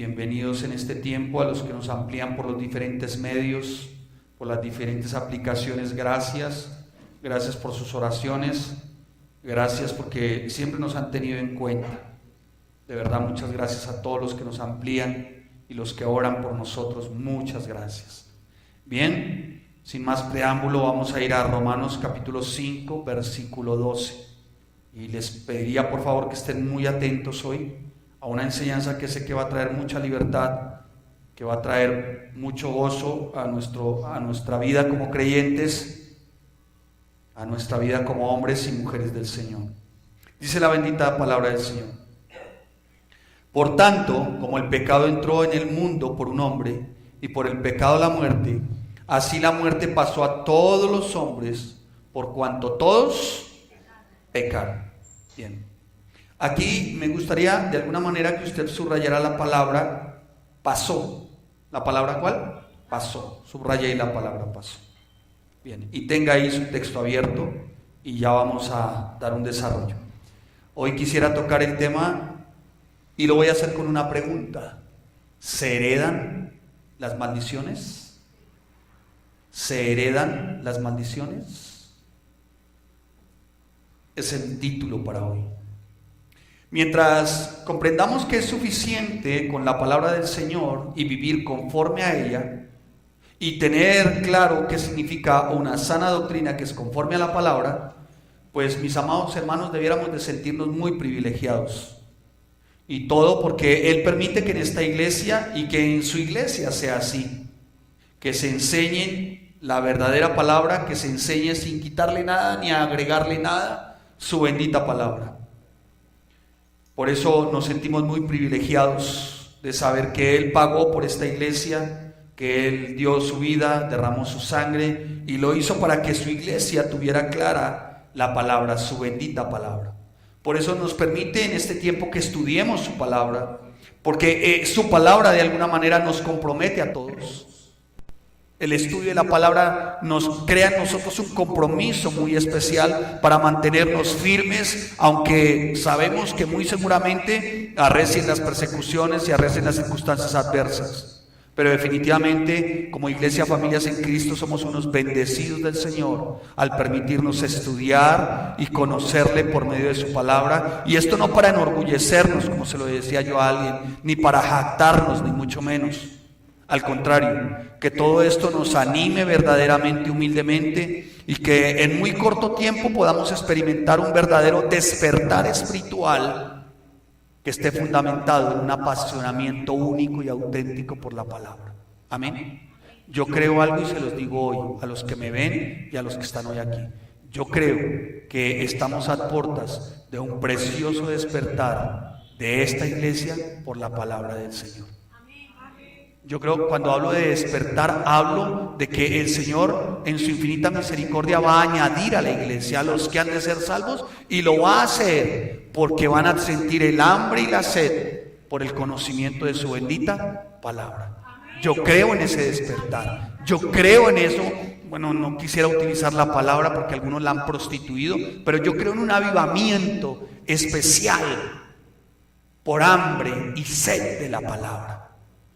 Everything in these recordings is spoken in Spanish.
Bienvenidos en este tiempo a los que nos amplían por los diferentes medios, por las diferentes aplicaciones. Gracias por sus oraciones, gracias porque siempre nos han tenido en cuenta. De verdad, muchas gracias a todos los que nos amplían y los que oran por nosotros. Muchas gracias. Bien, sin más preámbulo, vamos a ir a Romanos capítulo 5, versículo 12. Y les pediría por favor que estén muy atentos hoy a una enseñanza que sé que va a traer mucha libertad, que va a traer mucho gozo a nuestra vida como creyentes, a nuestra vida como hombres y mujeres del Señor. Dice la bendita palabra del Señor: por tanto, como el pecado entró en el mundo por un hombre, y por el pecado la muerte, así la muerte pasó a todos los hombres, por cuanto todos pecaron. Bien. Aquí me gustaría de alguna manera que usted subrayara la palabra pasó. ¿La palabra cuál? Pasó. Subrayé la palabra pasó. Bien, y tenga ahí su texto abierto y ya vamos a dar un desarrollo. Hoy quisiera tocar el tema y lo voy a hacer con una pregunta. ¿Se heredan las maldiciones? ¿Se heredan las maldiciones? Es el título para hoy. Mientras comprendamos que es suficiente con la palabra del Señor y vivir conforme a ella, y tener claro qué significa una sana doctrina que es conforme a la palabra, pues mis amados hermanos debiéramos de sentirnos muy privilegiados. Y todo porque Él permite que en esta iglesia y que en su iglesia sea así, que se enseñen la verdadera palabra, que se enseñe sin quitarle nada ni agregarle nada, su bendita palabra. Por eso nos sentimos muy privilegiados de saber que Él pagó por esta iglesia, que Él dio su vida, derramó su sangre y lo hizo para que su iglesia tuviera clara la palabra, su bendita palabra. Por eso nos permite en este tiempo que estudiemos su palabra, porque su palabra de alguna manera nos compromete a todos. El estudio de la palabra nos crea en nosotros un compromiso muy especial para mantenernos firmes, aunque sabemos que muy seguramente arrecien las persecuciones y arrecien las circunstancias adversas. Pero definitivamente, como iglesia, familias en Cristo, somos unos bendecidos del Señor al permitirnos estudiar y conocerle por medio de su palabra. Y esto no para enorgullecernos, como se lo decía yo a alguien, ni para jactarnos, ni mucho menos. Al contrario, que todo esto nos anime verdaderamente, humildemente, y que en muy corto tiempo podamos experimentar un verdadero despertar espiritual que esté fundamentado en un apasionamiento único y auténtico por la palabra. Amén. Yo creo algo y se los digo hoy a los que me ven y a los que están hoy aquí. Yo creo que estamos a puertas de un precioso despertar de esta iglesia por la palabra del Señor. Yo creo que cuando hablo de despertar, hablo de que el Señor en su infinita misericordia va a añadir a la iglesia a los que han de ser salvos, y lo va a hacer porque van a sentir el hambre y la sed por el conocimiento de su bendita palabra. Yo creo en ese despertar, yo creo en eso. Bueno, no quisiera utilizar la palabra porque algunos la han prostituido, pero yo creo en un avivamiento especial por hambre y sed de la palabra.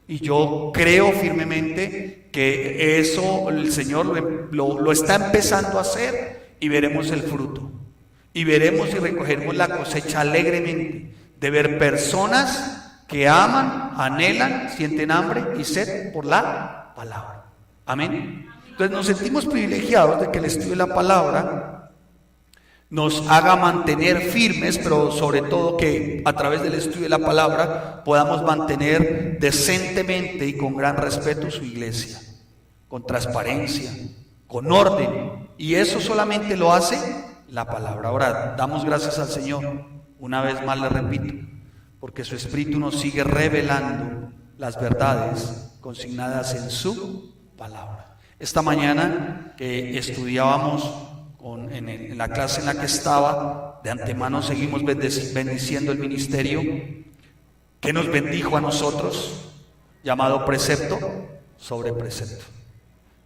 Y yo creo firmemente que eso el Señor lo está empezando a hacer, y veremos el fruto. Y veremos y recogeremos la cosecha alegremente de ver personas que aman, anhelan, sienten hambre y sed por la palabra. Amén. Entonces nos sentimos privilegiados de que el estudio de la palabra nos haga mantener firmes, pero sobre todo que a través del estudio de la palabra podamos mantener decentemente y con gran respeto su iglesia, con transparencia, con orden, y eso solamente lo hace la palabra. Ahora, damos gracias al Señor, una vez más le repito, porque su Espíritu nos sigue revelando las verdades consignadas en su palabra. Esta mañana que estudiábamos en la clase en la que estaba, de antemano seguimos bendiciendo el ministerio que nos bendijo a nosotros, llamado precepto sobre precepto.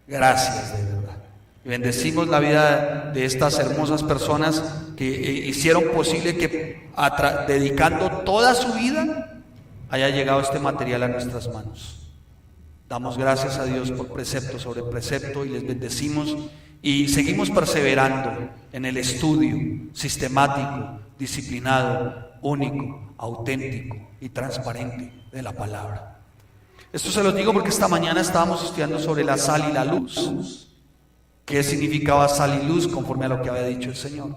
Gracias de verdad. Y bendecimos la vida de estas hermosas personas que hicieron posible que dedicando toda su vida haya llegado este material a nuestras manos. Damos gracias a Dios por precepto sobre precepto y les bendecimos y seguimos perseverando en el estudio sistemático, disciplinado, único, auténtico y transparente de la palabra. Esto se los digo porque esta mañana estábamos estudiando sobre la sal y la luz. ¿Qué significaba sal y luz conforme a lo que había dicho el Señor?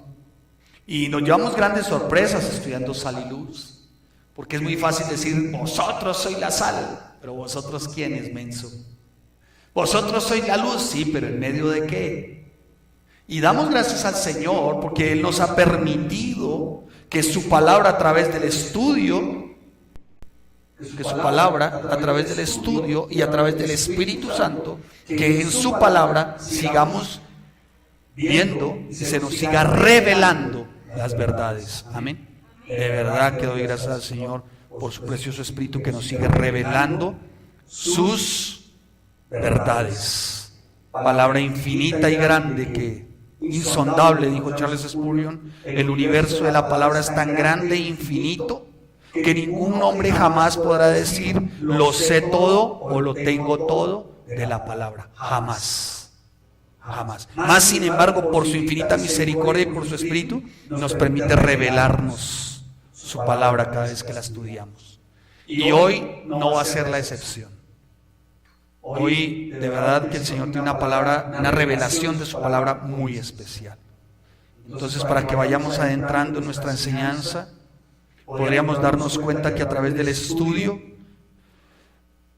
Y nos llevamos grandes sorpresas estudiando sal y luz, porque es muy fácil decir, vosotros sois la sal, pero vosotros ¿quiénes, menso? Vosotros sois la luz, sí, pero ¿en medio de qué? Y damos gracias al Señor porque Él nos ha permitido que su palabra a través del estudio, y a través del Espíritu Santo, que en su palabra sigamos viendo y se nos siga revelando las verdades. Amén. De verdad que doy gracias al Señor por su precioso Espíritu que nos sigue revelando sus verdades. Palabra infinita y grande que insondable, dijo Charles Spurgeon. El universo de la palabra es tan grande e infinito que ningún hombre jamás podrá decir lo sé todo o lo tengo todo de la palabra. Jamás. Jamás. Más sin embargo, por su infinita misericordia y por su Espíritu, nos permite revelarnos su palabra cada vez que la estudiamos. Y hoy no va a ser la excepción. Hoy de verdad que el Señor tiene una palabra, una revelación de su palabra muy especial. Entonces, para que vayamos adentrando en nuestra enseñanza, podríamos darnos cuenta que a través del estudio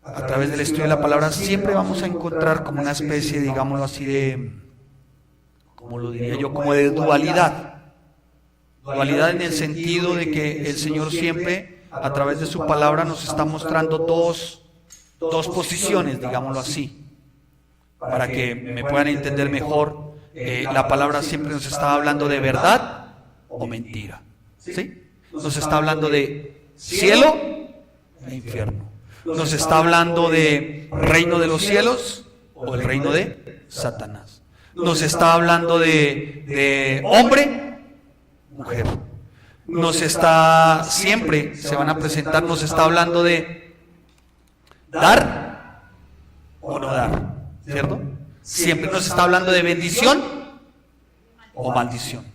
de la palabra siempre vamos a encontrar como una especie, digámoslo así, de, como lo diría yo, como de dualidad. Dualidad en el sentido de que el Señor siempre a través de su palabra nos está mostrando dos posiciones, digámoslo así, para que me puedan entender mejor. La palabra siempre nos está hablando de verdad o mentira, ¿sí? Nos está hablando de cielo e infierno. Nos está hablando de reino de los cielos o el reino de Satanás. Nos está hablando de hombre, mujer. Siempre se van a presentar, nos está hablando de dar o no dar, ¿cierto? Siempre nos está hablando de bendición o maldición.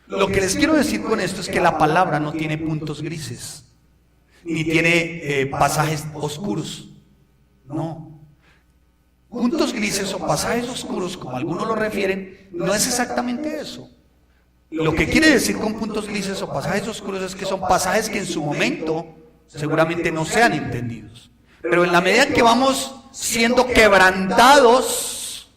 Lo que les quiero decir con esto es que la palabra no tiene puntos grises, ni tiene pasajes oscuros. No. Puntos grises o pasajes oscuros, como algunos lo refieren, no es exactamente eso. Lo que quiere decir con puntos grises o pasajes oscuros es que son pasajes que en su momento seguramente no sean entendidos. Pero en la medida en que vamos siendo quebrantados,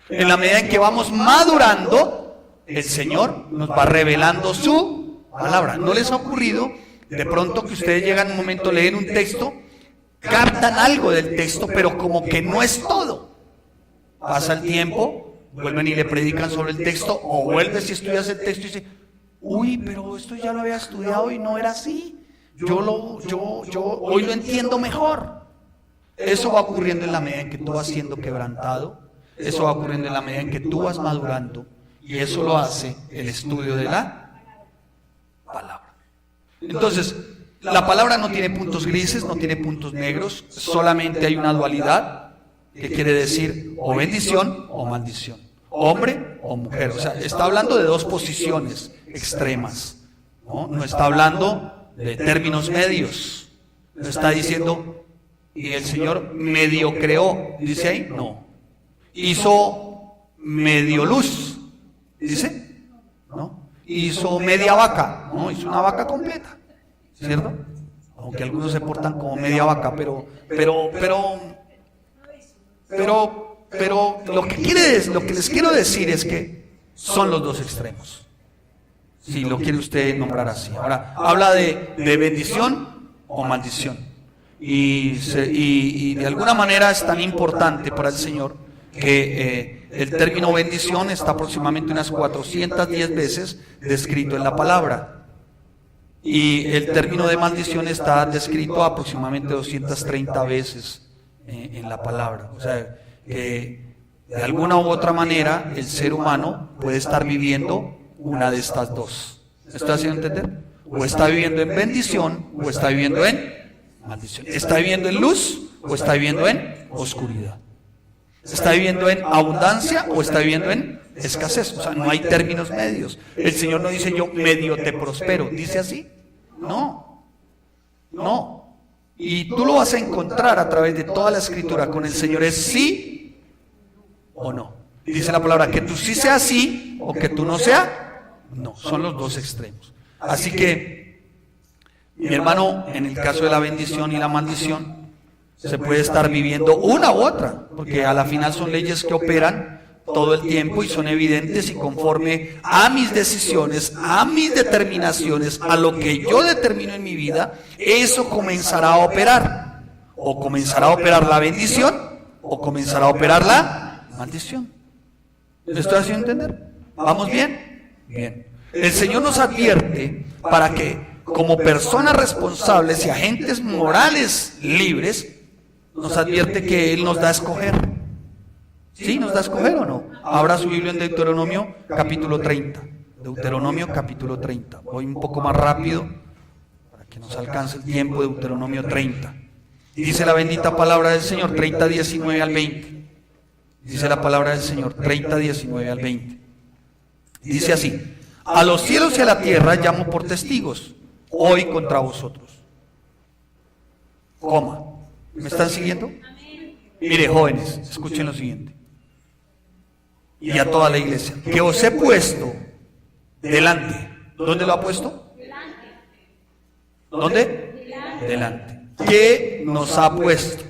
en la medida en que vamos madurando, el Señor nos va revelando su palabra. ¿No les ha ocurrido de pronto que ustedes llegan un momento, leen un texto, captan algo del texto, pero como que no es todo? Pasa el tiempo, vuelven y le predican sobre el texto, o vuelves y estudias el texto y dices, uy, pero esto ya lo había estudiado y no era así. Yo hoy lo entiendo mejor. Eso va ocurriendo en la medida en que tú vas siendo quebrantado. Eso va ocurriendo en la medida en que tú vas madurando. Y eso lo hace el estudio de la palabra. Entonces, la palabra no tiene puntos grises, no tiene puntos negros, solamente hay una dualidad que quiere decir o bendición o maldición, hombre o mujer. O sea, está hablando de dos posiciones extremas, no está hablando de términos medios. No está diciendo, y el Señor medio creó, dice ahí, no. Hizo medio luz, dice, ¿no? Hizo media vaca, no, hizo una vaca completa, ¿cierto? Aunque algunos se portan como media vaca, pero lo que les quiero decir es que son los dos extremos, si lo quiere usted nombrar así. Ahora, habla de bendición o maldición, y de alguna manera es tan importante para el Señor que el término bendición está aproximadamente unas 410 veces descrito en la palabra, y el término de maldición está descrito aproximadamente 230 veces en la palabra. O sea, que de alguna u otra manera el ser humano puede estar viviendo una de estas dos. ¿Me estoy haciendo entender? o está viviendo en bendición, o está viviendo en maldición. ¿Está viviendo en luz o está viviendo en oscuridad? ¿Está viviendo en abundancia o está viviendo en escasez? O sea, no hay términos medios. El Señor no dice yo medio te prospero. ¿Dice así? No. No. Y tú lo vas a encontrar a través de toda la Escritura. Con el Señor es sí o no. Dice la palabra que tú sí seas sí o que tú no seas no. Son los dos extremos. Así que, mi hermano, en el caso de la bendición y la maldición, se puede estar viviendo una u otra, porque a la final son leyes que operan todo el tiempo y son evidentes, y conforme a mis decisiones, a mis determinaciones, a lo que yo determino en mi vida, eso comenzará a operar. O comenzará a operar la bendición o comenzará a operar la maldición. ¿Me estoy haciendo entender? ¿Vamos bien? Bien. El Señor nos advierte para que, como personas responsables y agentes morales libres, nos advierte que Él nos da a escoger. ¿Sí? ¿Nos da a escoger o no? Abra su Biblia en Deuteronomio capítulo 30. Deuteronomio capítulo 30. Voy un poco más rápido para que nos alcance el tiempo. Deuteronomio 30. Y dice la bendita palabra del Señor, 30, 19 al 20. Dice la palabra del Señor, 30, 19 al 20. Dice así: a los cielos y a la tierra llamo por testigos hoy contra vosotros. Coma. ¿Me están siguiendo? Mire, jóvenes, escuchen lo siguiente. Y a toda la iglesia, que os he puesto delante. ¿Dónde lo ha puesto? ¿Dónde? Delante. ¿Qué nos ha puesto?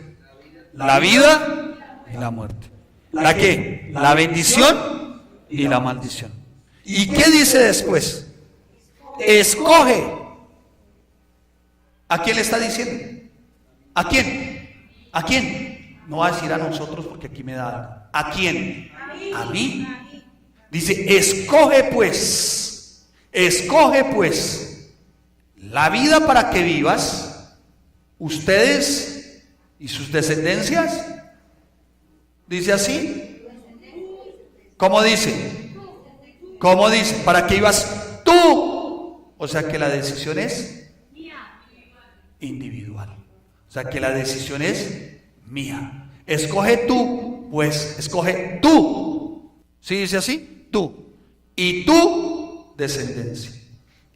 La vida y la muerte. ¿La qué? La bendición y la maldición. ¿Y qué dice después? Escoge. ¿A quién le está diciendo? ¿A quién? ¿A quién? No va a decir a nosotros porque aquí me da algo. ¿A quién? A mí. Dice, escoge pues la vida para que vivas, ustedes y sus descendencias. Dice así. ¿Cómo dice? ¿Cómo dice? Para que vivas tú. O sea que la decisión es individual. O sea que la decisión es mía. Escoge tú, pues escoge tú. ¿Sí dice así? Tú. Y tu descendencia.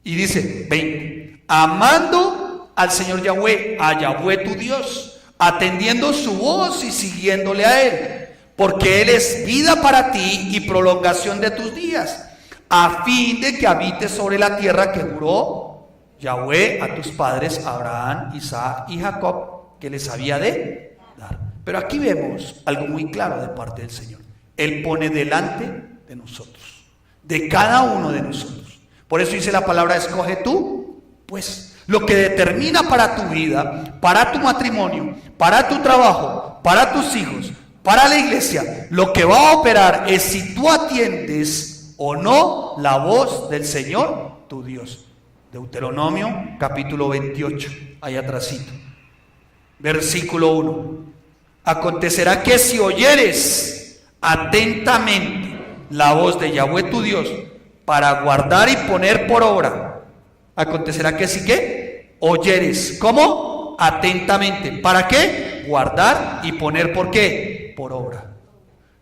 Y dice 20. Amando al Señor Yahweh, a Yahweh tu Dios, atendiendo su voz y siguiéndole a Él, porque Él es vida para ti y prolongación de tus días, a fin de que habites sobre la tierra que juró Yahweh a tus padres Abraham, Isaac y Jacob, que les había de dar. Pero aquí vemos algo muy claro de parte del Señor. Él pone delante de nosotros, de cada uno de nosotros. Por eso dice la palabra, escoge tú, pues lo que determina para tu vida, para tu matrimonio, para tu trabajo, para tus hijos, para la iglesia, lo que va a operar es si tú atiendes o no la voz del Señor tu Dios. Deuteronomio capítulo 28, ahí atrásito, versículo 1. Acontecerá que si oyeres atentamente la voz de Yahweh tu Dios para guardar y poner por obra, acontecerá que si ¿qué? Oyeres. ¿Cómo? Atentamente. ¿Para qué? Guardar y poner ¿por qué? Por obra.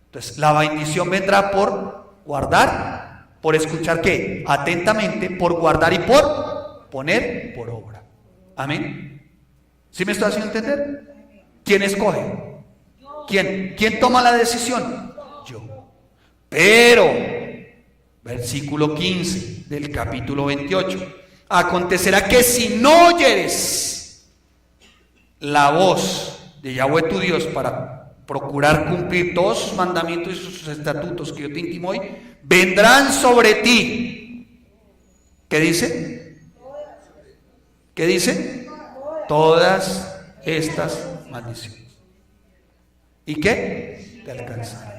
Entonces la bendición vendrá por guardar, por escuchar ¿qué? Atentamente, por guardar y por poner por obra. Amén. ¿Sí me estoy haciendo entender? ¿Quién escoge? ¿Quién? ¿Quién toma la decisión? Yo. Pero, versículo 15 del capítulo 28. Acontecerá que si no oyeres la voz de Yahweh tu Dios para procurar cumplir todos sus mandamientos y sus estatutos que yo te intimo hoy, vendrán sobre ti. ¿Qué dice? ¿Qué dice? Todas estas maldiciones. ¿Y qué? Te alcanzarán.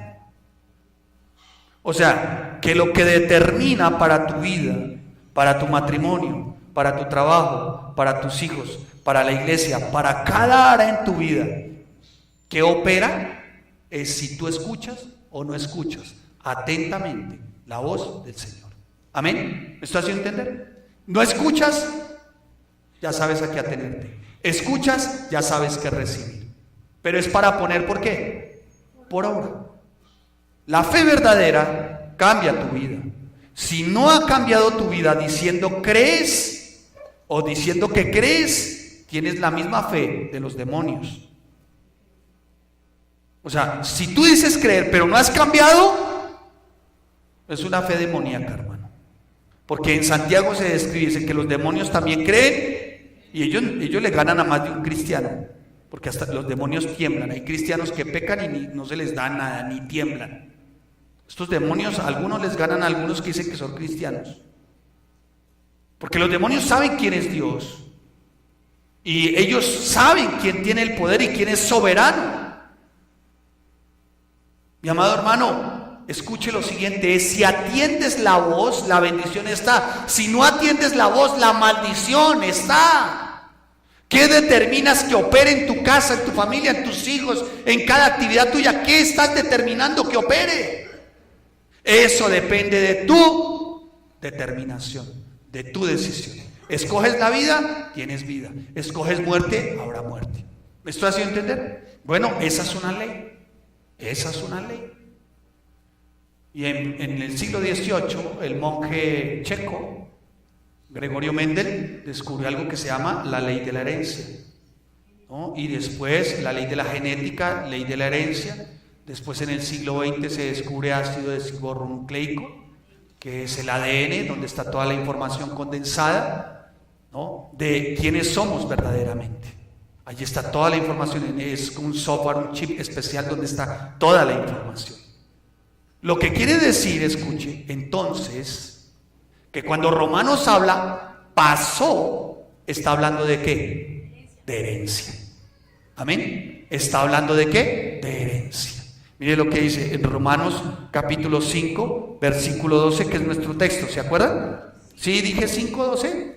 O sea, que lo que determina para tu vida, para tu matrimonio, para tu trabajo, para tus hijos, para la iglesia, para cada área en tu vida, que opera es si tú escuchas o no escuchas atentamente la voz del Señor. Amén. ¿Me estoy haciendo entender? No escuchas, ya sabes a qué atenerte. Escuchas, ya sabes qué recibir. Pero es para poner, ¿por qué? Por obra. La fe verdadera cambia tu vida. Si no ha cambiado tu vida diciendo crees o diciendo que crees, tienes la misma fe de los demonios. O sea, si tú dices creer pero no has cambiado, es una fe demoníaca, hermano. Porque en Santiago se describe, dice que los demonios también creen y ellos le ganan a más de un cristiano. Porque hasta los demonios tiemblan. Hay cristianos que pecan y no se les da nada, ni tiemblan. Estos demonios, algunos les ganan a algunos que dicen que son cristianos. Porque los demonios saben quién es Dios. Y ellos saben quién tiene el poder y quién es soberano. Mi amado hermano, escuche lo siguiente: si atiendes la voz, la bendición está. Si no atiendes la voz, la maldición está. ¿Qué determinas que opere en tu casa, en tu familia, en tus hijos, en cada actividad tuya? ¿Qué estás determinando que opere? Eso depende de tu determinación, de tu decisión. Escoges la vida, tienes vida. Escoges muerte, habrá muerte. ¿Me estoy haciendo entender? Bueno, esa es una ley. Esa es una ley. Y en el siglo XVIII, el monje checo Gregorio Mendel descubrió algo que se llama la ley de la herencia, ¿no? Y después la ley de la genética, ley de la herencia. Después en el siglo XX se descubre ácido desoxirribonucleico, que es el ADN, donde está toda la información condensada, ¿no?, de quiénes somos verdaderamente. Allí está toda la información, es un software, un chip especial donde está toda la información. Lo que quiere decir, escuche, entonces, que cuando Romanos habla, pasó, está hablando de ¿qué? De herencia. Amén. Está hablando de ¿qué? De herencia. Mire lo que dice en Romanos capítulo 5, versículo 12, que es nuestro texto, ¿se acuerdan? ¿Sí dije 5:12?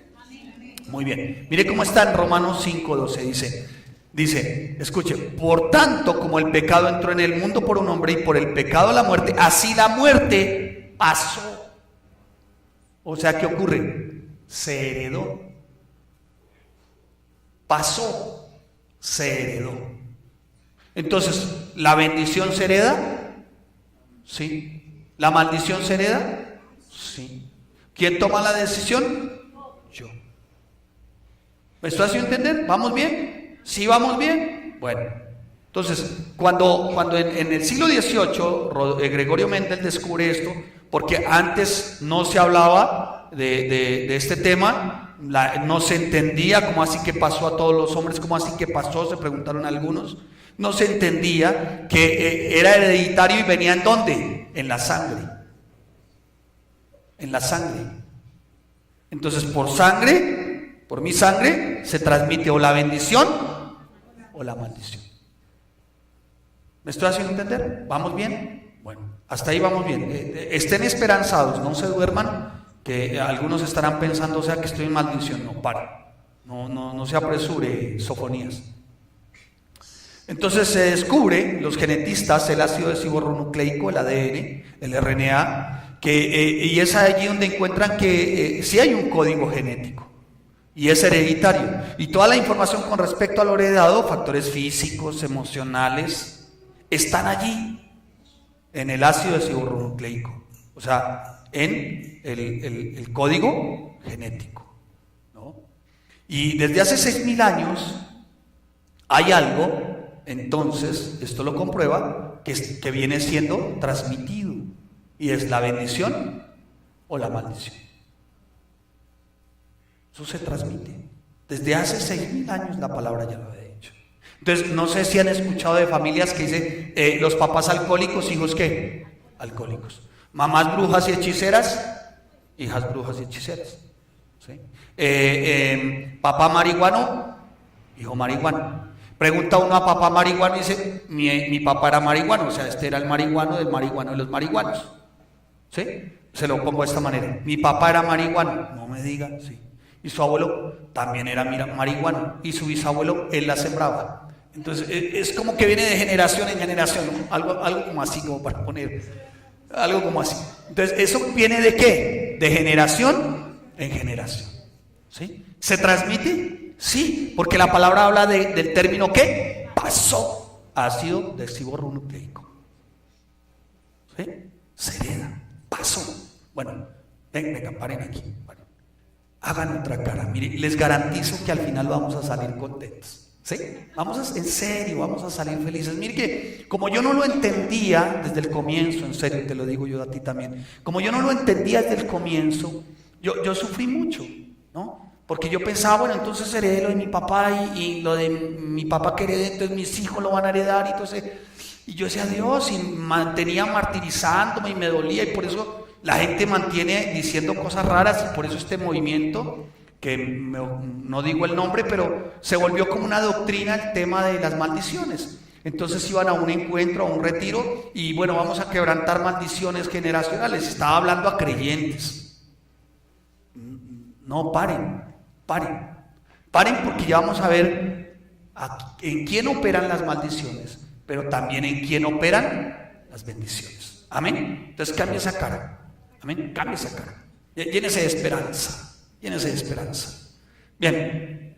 Muy bien. Mire cómo está en Romanos 5:12, dice, escuche, por tanto, como el pecado entró en el mundo por un hombre y por el pecado la muerte, así la muerte pasó. O sea, ¿qué ocurre? Se heredó. Pasó, se heredó. Entonces, ¿la bendición se hereda? Sí. ¿La maldición se hereda? Sí. ¿Quién toma la decisión? Yo. ¿Me estoy haciendo entender? ¿Vamos bien? ¿Sí vamos bien? Bueno, entonces, cuando en el siglo XVIII Gregorio Mendel descubre esto, porque antes no se hablaba de este tema, no se entendía cómo así que pasó a todos los hombres, cómo así que pasó, se preguntaron algunos. No se entendía que era hereditario y venía ¿en dónde? En la sangre. En la sangre. Entonces, por sangre, por mi sangre, se transmite o la bendición o la maldición. ¿Me estoy haciendo entender? ¿Vamos bien? Bueno, hasta ahí vamos bien. Estén esperanzados, no se duerman, que algunos estarán pensando, o sea, que estoy en maldición. No, para. No se apresure, Sofonías. Entonces se descubre, los genetistas, el ácido desoxirribonucleico, el ADN, el RNA, y es allí donde encuentran que sí hay un código genético y es hereditario. Y toda la información con respecto a lo heredado, factores físicos, emocionales, están allí en el ácido desoxirribonucleico, o sea, en el código genético, ¿no? Y desde hace 6.000 años hay algo. Entonces, esto lo comprueba, que viene siendo transmitido, y es la bendición o la maldición. Eso se transmite. Desde hace 6.000 años la palabra ya lo ha dicho. Entonces, no sé si han escuchado de familias que dicen, los papás alcohólicos, hijos ¿qué? Alcohólicos. Mamás brujas y hechiceras, hijas brujas y hechiceras. ¿Sí? Papá marihuano, hijo marihuano. Pregunta uno a papá marihuano y dice, mi papá era marihuano, o sea, este era el marihuano del marihuano de los marihuanos. ¿Sí? Se lo pongo de esta manera. Mi papá era marihuano, no me diga, sí. Y su abuelo también era marihuano, y su bisabuelo, él la sembraba. Entonces, es como que viene de generación en generación, ¿no? Algo como así, como para poner, algo como así. Entonces, ¿eso viene de qué? De generación en generación. ¿Sí? ¿Se transmite? Sí, porque la palabra habla del término ¿qué? Pasó. Ácido desoxirribonucleico. ¿Sí? Se hereda. Pasó. Bueno, venga, paren aquí. Bueno, hagan otra cara. Mire, les garantizo que al final vamos a salir contentos. ¿Sí? En serio, vamos a salir felices. Mire que como yo no lo entendía desde el comienzo, en serio, te lo digo yo a ti también, como yo no lo entendía desde el comienzo, yo sufrí mucho, ¿no? Porque yo pensaba, bueno, entonces heredé lo de mi papá y lo de mi papá que heredé, entonces mis hijos lo van a heredar, y yo decía Dios, y mantenía martirizándome y me dolía, y por eso la gente mantiene diciendo cosas raras, y por eso este movimiento, que no digo el nombre, pero se volvió como una doctrina el tema de las maldiciones. Entonces iban a un encuentro, a un retiro, y bueno, vamos a quebrantar maldiciones generacionales. Estaba hablando a creyentes. No, paren, porque ya vamos a ver en quién operan las maldiciones, pero también en quién operan las bendiciones. Amén. Entonces cambie esa cara. Amén. Cambie esa cara. Llénese de esperanza. Llénese de esperanza. Bien.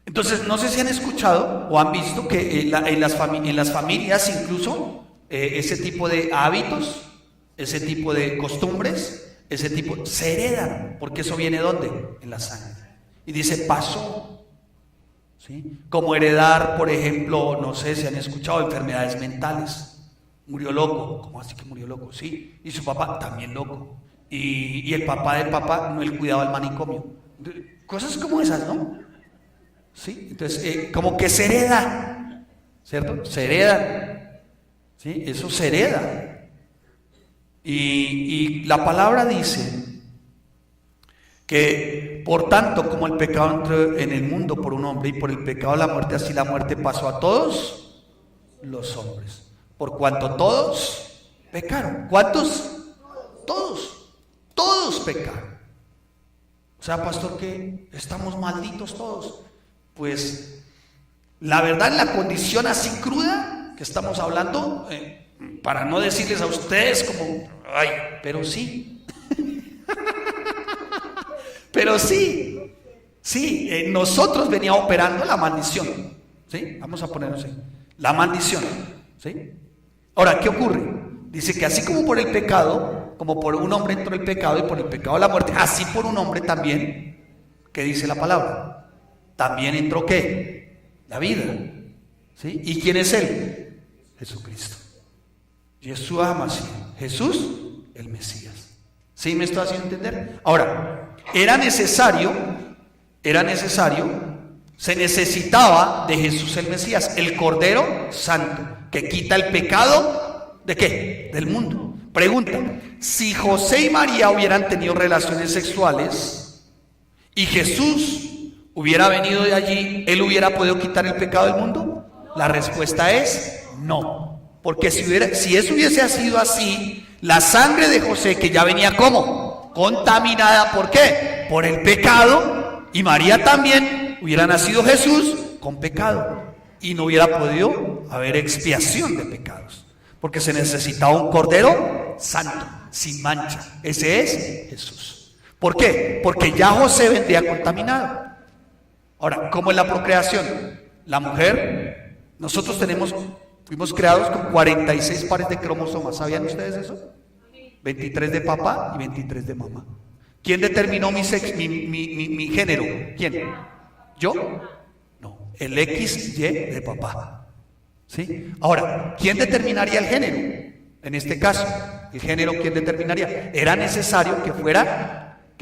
Entonces, no sé si han escuchado o han visto que en las familias incluso ese tipo de hábitos, ese tipo de costumbres, se heredan, porque eso viene ¿dónde? En la sangre. Y dice, pasó. ¿Sí? Como heredar, por ejemplo, no sé si han escuchado, enfermedades mentales. Murió loco. ¿Cómo así que murió loco? Sí. Y su papá también loco. Y el papá del papá no el cuidaba del manicomio. Cosas como esas, ¿no? ¿Sí? Entonces, como que se hereda, ¿cierto? Se hereda. ¿Sí? Eso se hereda. Y la palabra dice que, por tanto, como el pecado entró en el mundo por un hombre y por el pecado la muerte, así la muerte pasó a todos los hombres. Por cuanto todos pecaron. ¿Cuántos? Todos pecaron. O sea, pastor, que estamos malditos todos. Pues la verdad, en la condición así cruda que estamos hablando, para no decirles a ustedes como, ay, pero sí. Pero sí, nosotros venía operando la maldición. ¿Sí? Vamos a ponernos ahí. La maldición. ¿Sí? Ahora, ¿qué ocurre? Dice que así como por el pecado, como por un hombre entró el pecado y por el pecado la muerte, así por un hombre también, ¿qué dice la palabra? También entró ¿qué? La vida. ¿Sí? ¿Y quién es él? Jesucristo. Yeshua Mashiach. Jesús, el Mesías. ¿Sí me estoy haciendo entender? Ahora, se necesitaba de Jesús el Mesías, el Cordero Santo, que quita el pecado, ¿de qué? Del mundo. Pregunta, si José y María hubieran tenido relaciones sexuales y Jesús hubiera venido de allí, ¿él hubiera podido quitar el pecado del mundo? La respuesta es no, porque si eso hubiese sido así, la sangre de José, que ya venía ¿cómo? Contaminada, ¿por qué? Por el pecado, y María también, hubiera nacido Jesús con pecado y no hubiera podido haber expiación de pecados, porque se necesitaba un Cordero Santo, sin mancha. Ese es Jesús. ¿Por qué? Porque ya José vendría contaminado. Ahora, ¿cómo es la procreación? La mujer, nosotros fuimos creados con 46 pares de cromosomas. ¿Sabían ustedes eso? 23 de papá y 23 de mamá. ¿Quién determinó mi género? ¿Quién? ¿Yo? No, el XY de papá. ¿Sí? Ahora, ¿quién determinaría el género? En este caso, el género, ¿quién determinaría? Era necesario que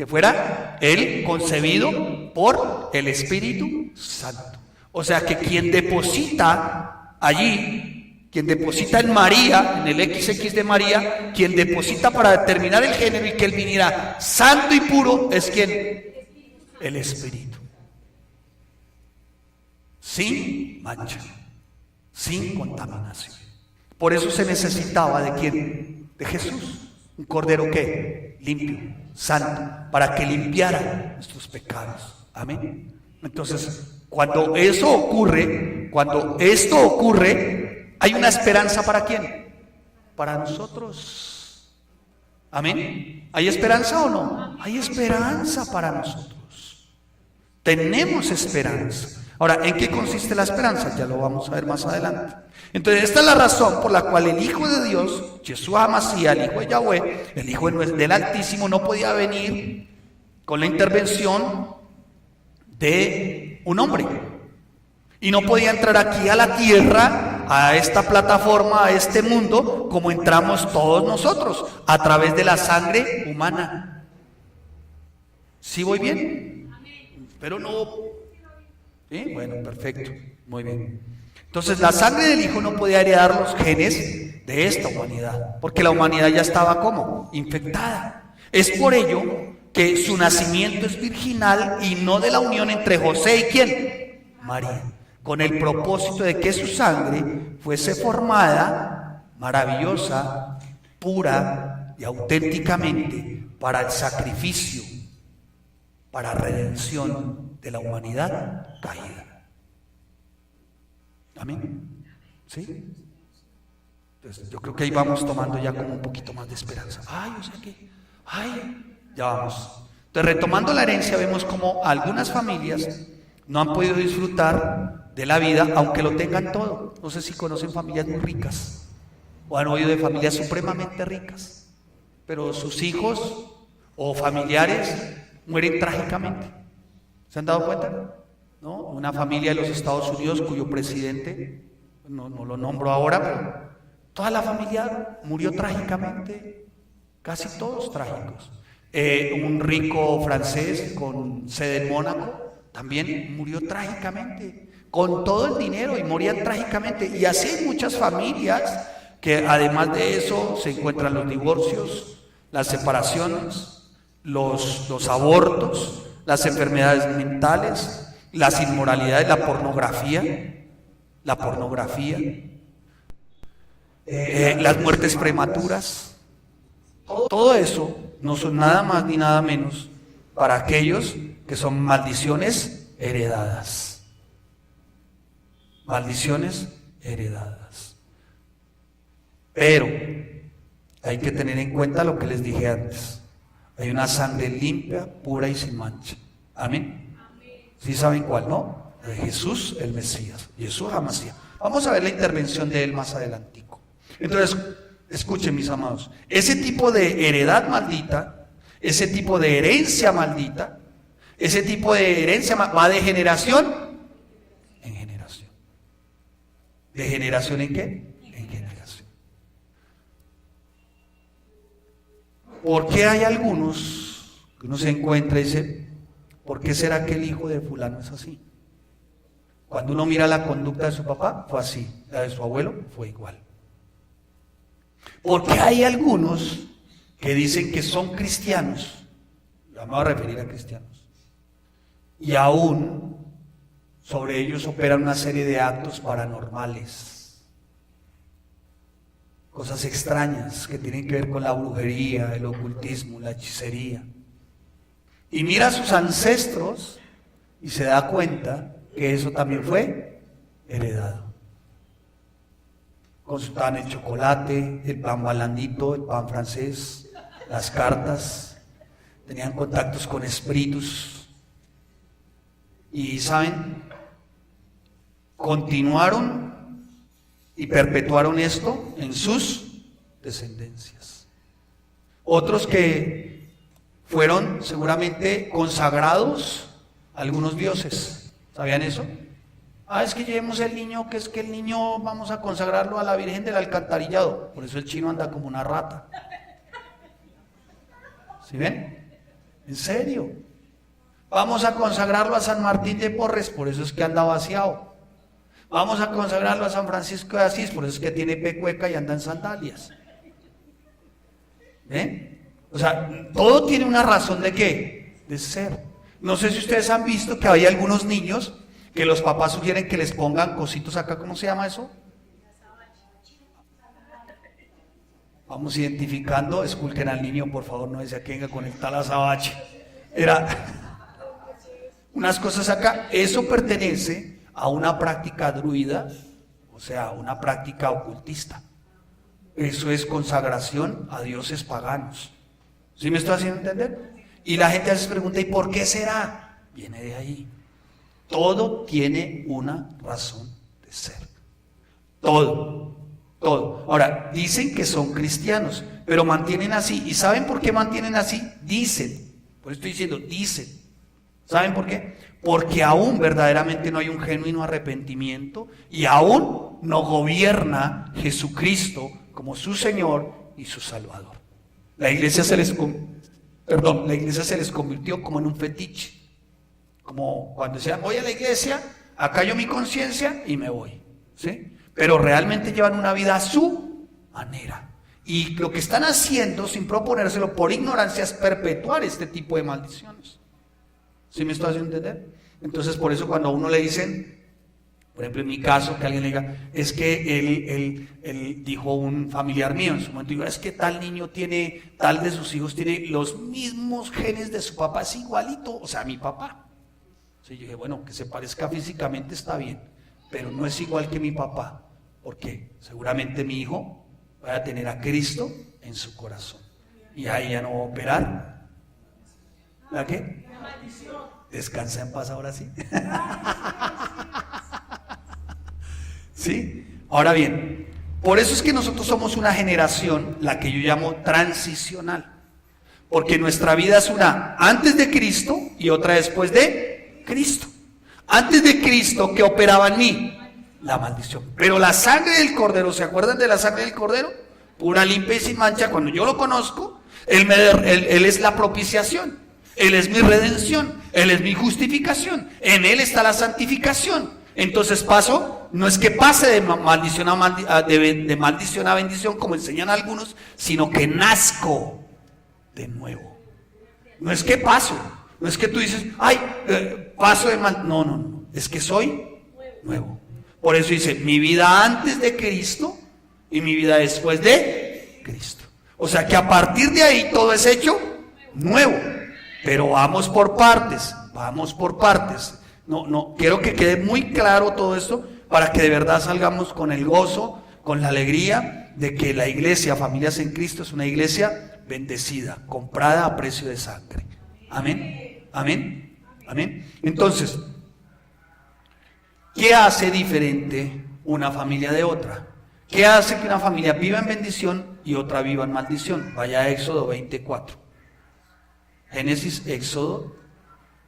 fuera él concebido por el Espíritu Santo. O sea que quien deposita allí, quien deposita en María, en el XX de María, quien deposita para determinar el género y que él viniera santo y puro, es quien, el Espíritu. Sin mancha, sin contaminación. Por eso se necesitaba ¿de quién? De Jesús. Un cordero ¿qué? Limpio, santo, para que limpiara nuestros pecados. Amén. Entonces, cuando esto ocurre, hay una esperanza ¿para quién? Para nosotros. Amén. ¿Hay esperanza o no? Hay esperanza para nosotros. Tenemos esperanza. Ahora, ¿en qué consiste la esperanza? Ya lo vamos a ver más adelante. Entonces, esta es la razón por la cual el Hijo de Dios, Yeshua HaMashiach, el Hijo de Yahweh, el Hijo del Altísimo, no podía venir con la intervención de un hombre. Y no podía entrar aquí a la tierra, a esta plataforma, a este mundo, como entramos todos nosotros, a través de la sangre humana. ¿Sí voy bien? Pero no. ¿Sí? Bueno, perfecto. Muy bien. Entonces, la sangre del Hijo no podía heredar los genes de esta humanidad, porque la humanidad ya estaba ¿cómo? Infectada. Es por ello que su nacimiento es virginal y no de la unión entre José y ¿quién? María. Con el propósito de que su sangre fuese formada, maravillosa, pura y auténticamente para el sacrificio, para redención de la humanidad caída. Amén. ¿Sí? Entonces, yo creo que ahí vamos tomando ya como un poquito más de esperanza. Ya vamos. Entonces, retomando la herencia, vemos como algunas familias no han podido disfrutar de la vida, aunque lo tengan todo. No sé si conocen familias muy ricas o han oído de familias supremamente ricas, pero sus hijos o familiares mueren trágicamente. ¿Se han dado cuenta? ¿No? Una familia de los Estados Unidos cuyo presidente, no lo nombro ahora, pero toda la familia murió trágicamente, casi todos trágicos. Un rico francés con sede en Mónaco también murió trágicamente, con todo el dinero, y morían trágicamente. Y así hay muchas familias que además de eso se encuentran los divorcios, las separaciones, los abortos, las enfermedades mentales, las inmoralidades, la pornografía, las muertes prematuras. Todo eso no son nada más ni nada menos para aquellos que son maldiciones heredadas. Maldiciones heredadas. Pero hay que tener en cuenta lo que les dije antes. Hay una sangre limpia, pura y sin mancha. Amén. ¿Sí saben cuál, no? De Jesús el Mesías, Yeshua HaMashiach. Vamos a ver la intervención de él más adelantico. Entonces, escuchen, mis amados, ese tipo de heredad maldita, ese tipo de herencia maldita, ese tipo de herencia va de generación en generación. ¿De generación en qué? En generación. ¿Por qué hay algunos que uno se encuentra y dice, ¿por qué será que el hijo de fulano es así? Cuando uno mira la conducta de su papá, fue así, la de su abuelo fue igual. ¿Por qué hay algunos que dicen que son cristianos? Ya me voy a referir a cristianos. Y aún sobre ellos operan una serie de actos paranormales, cosas extrañas que tienen que ver con la brujería, el ocultismo, la hechicería. Y mira a sus ancestros y se da cuenta que eso también fue heredado. Consultaban el chocolate, el pan blandito, el pan francés, las cartas, tenían contactos con espíritus. Y ¿saben? Continuaron y perpetuaron esto en sus descendencias. Otros que fueron seguramente consagrados a algunos dioses. ¿Sabían eso? Es que llevemos el niño, que es que el niño vamos a consagrarlo a la Virgen del Alcantarillado. Por eso el chino anda como una rata. ¿Sí ven? ¿En serio? Vamos a consagrarlo a San Martín de Porres, por eso es que anda vaciado. Vamos a consagrarlo a San Francisco de Asís, por eso es que tiene pecueca y anda en sandalias. ¿Ven? O sea, todo tiene una razón de qué, de ser. No sé si ustedes han visto que hay algunos niños que los papás sugieren que les pongan cositos acá, ¿cómo se llama eso? Vamos identificando, esculquen al niño, por favor, no desea que venga con el tal azabache. Era unas cosas acá, eso pertenece a una práctica druida, o sea, una práctica ocultista. Eso es consagración a dioses paganos. ¿Sí me estoy haciendo entender? Y la gente a veces pregunta, ¿y por qué será? viene de ahí. Todo tiene una razón de ser. Todo. Ahora, dicen que son cristianos, pero mantienen así. ¿Y saben por qué mantienen así? Dicen. Por eso estoy diciendo, dicen. ¿Saben por qué? Porque aún verdaderamente no hay un genuino arrepentimiento y aún no gobierna Jesucristo como su Señor y su Salvador. La iglesia se les convirtió como en un fetiche. Como cuando decían, voy a la iglesia, acallo mi conciencia y me voy. ¿Sí? Pero realmente llevan una vida a su manera. Y lo que están haciendo, sin proponérselo, por ignorancia, es perpetuar este tipo de maldiciones. ¿Sí me estoy haciendo entender? Entonces, por eso cuando a uno le dicen, por ejemplo, en mi caso, que alguien le diga, es que él dijo un familiar mío en su momento, digo, es que tal niño tiene, tal de sus hijos tiene los mismos genes de su papá, es igualito, o sea, mi papá. Entonces yo dije, bueno, que se parezca físicamente está bien, pero no es igual que mi papá, porque seguramente mi hijo va a tener a Cristo en su corazón. Y ahí ya no va a operar. ¿La qué? La maldición. Descansa en paz ahora sí. ¿Sí? Ahora bien, por eso es que nosotros somos una generación, la que yo llamo transicional. Porque nuestra vida es una antes de Cristo y otra después de Cristo. Antes de Cristo, ¿qué operaba en mí? La maldición. Pero la sangre del Cordero, ¿se acuerdan de la sangre del Cordero? Pura, limpia y sin mancha. Cuando yo lo conozco, Él es la propiciación. Él es mi redención. Él es mi justificación. En Él está la santificación. Entonces paso, no es que pase de maldición a bendición, como enseñan algunos, sino que nazco de nuevo. No es que paso. No es que tú dices, paso de mal. No. Es que soy nuevo. Por eso dice, mi vida antes de Cristo y mi vida después de Cristo. O sea que a partir de ahí todo es hecho nuevo. Pero vamos por partes. No, quiero que quede muy claro todo esto para que de verdad salgamos con el gozo, con la alegría de que la iglesia, Familias en Cristo, es una iglesia bendecida, comprada a precio de sangre. Amén. Entonces, ¿qué hace diferente una familia de otra? ¿Qué hace que una familia viva en bendición y otra viva en maldición? Vaya a Éxodo 24. Génesis, Éxodo,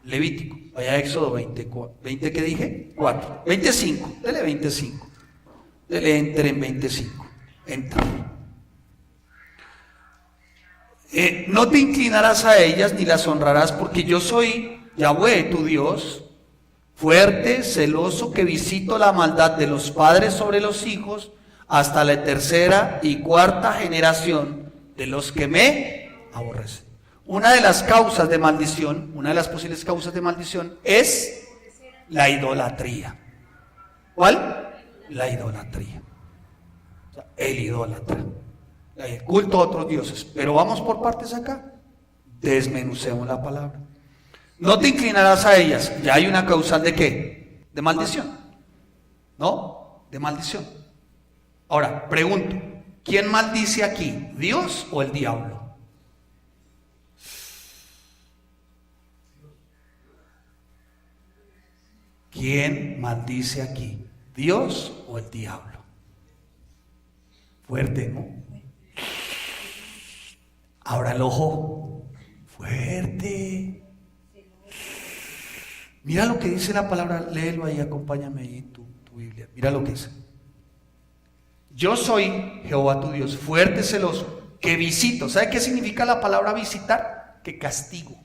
Levítico. Vaya a Éxodo 24. ¿20 qué dije? 4. 25. Dele 25. Dele enter en 25. Enter. No te inclinarás a ellas ni las honrarás, porque yo soy Yahweh, tu Dios, fuerte, celoso, que visito la maldad de los padres sobre los hijos hasta la tercera y cuarta generación de los que me aborrecen. Una de las causas de maldición, una de las posibles causas de maldición es la idolatría. ¿Cuál? La idolatría. O sea, el idólatra. El culto a otros dioses. Pero vamos por partes acá. Desmenucemos la palabra. No te inclinarás a ellas. Ya hay una causal de ¿qué? De maldición. ¿No? De maldición. Ahora, pregunto, ¿quién maldice aquí? ¿Dios o el diablo? ¿Quién maldice aquí? ¿Dios o el diablo? Fuerte, ¿no? Ahora el ojo. Fuerte. Mira lo que dice la palabra, léelo ahí, acompáñame ahí en tu Biblia. Mira lo que dice. Yo soy Jehová tu Dios, fuerte, celoso, que visito. ¿Sabe qué significa la palabra visitar? Que castigo.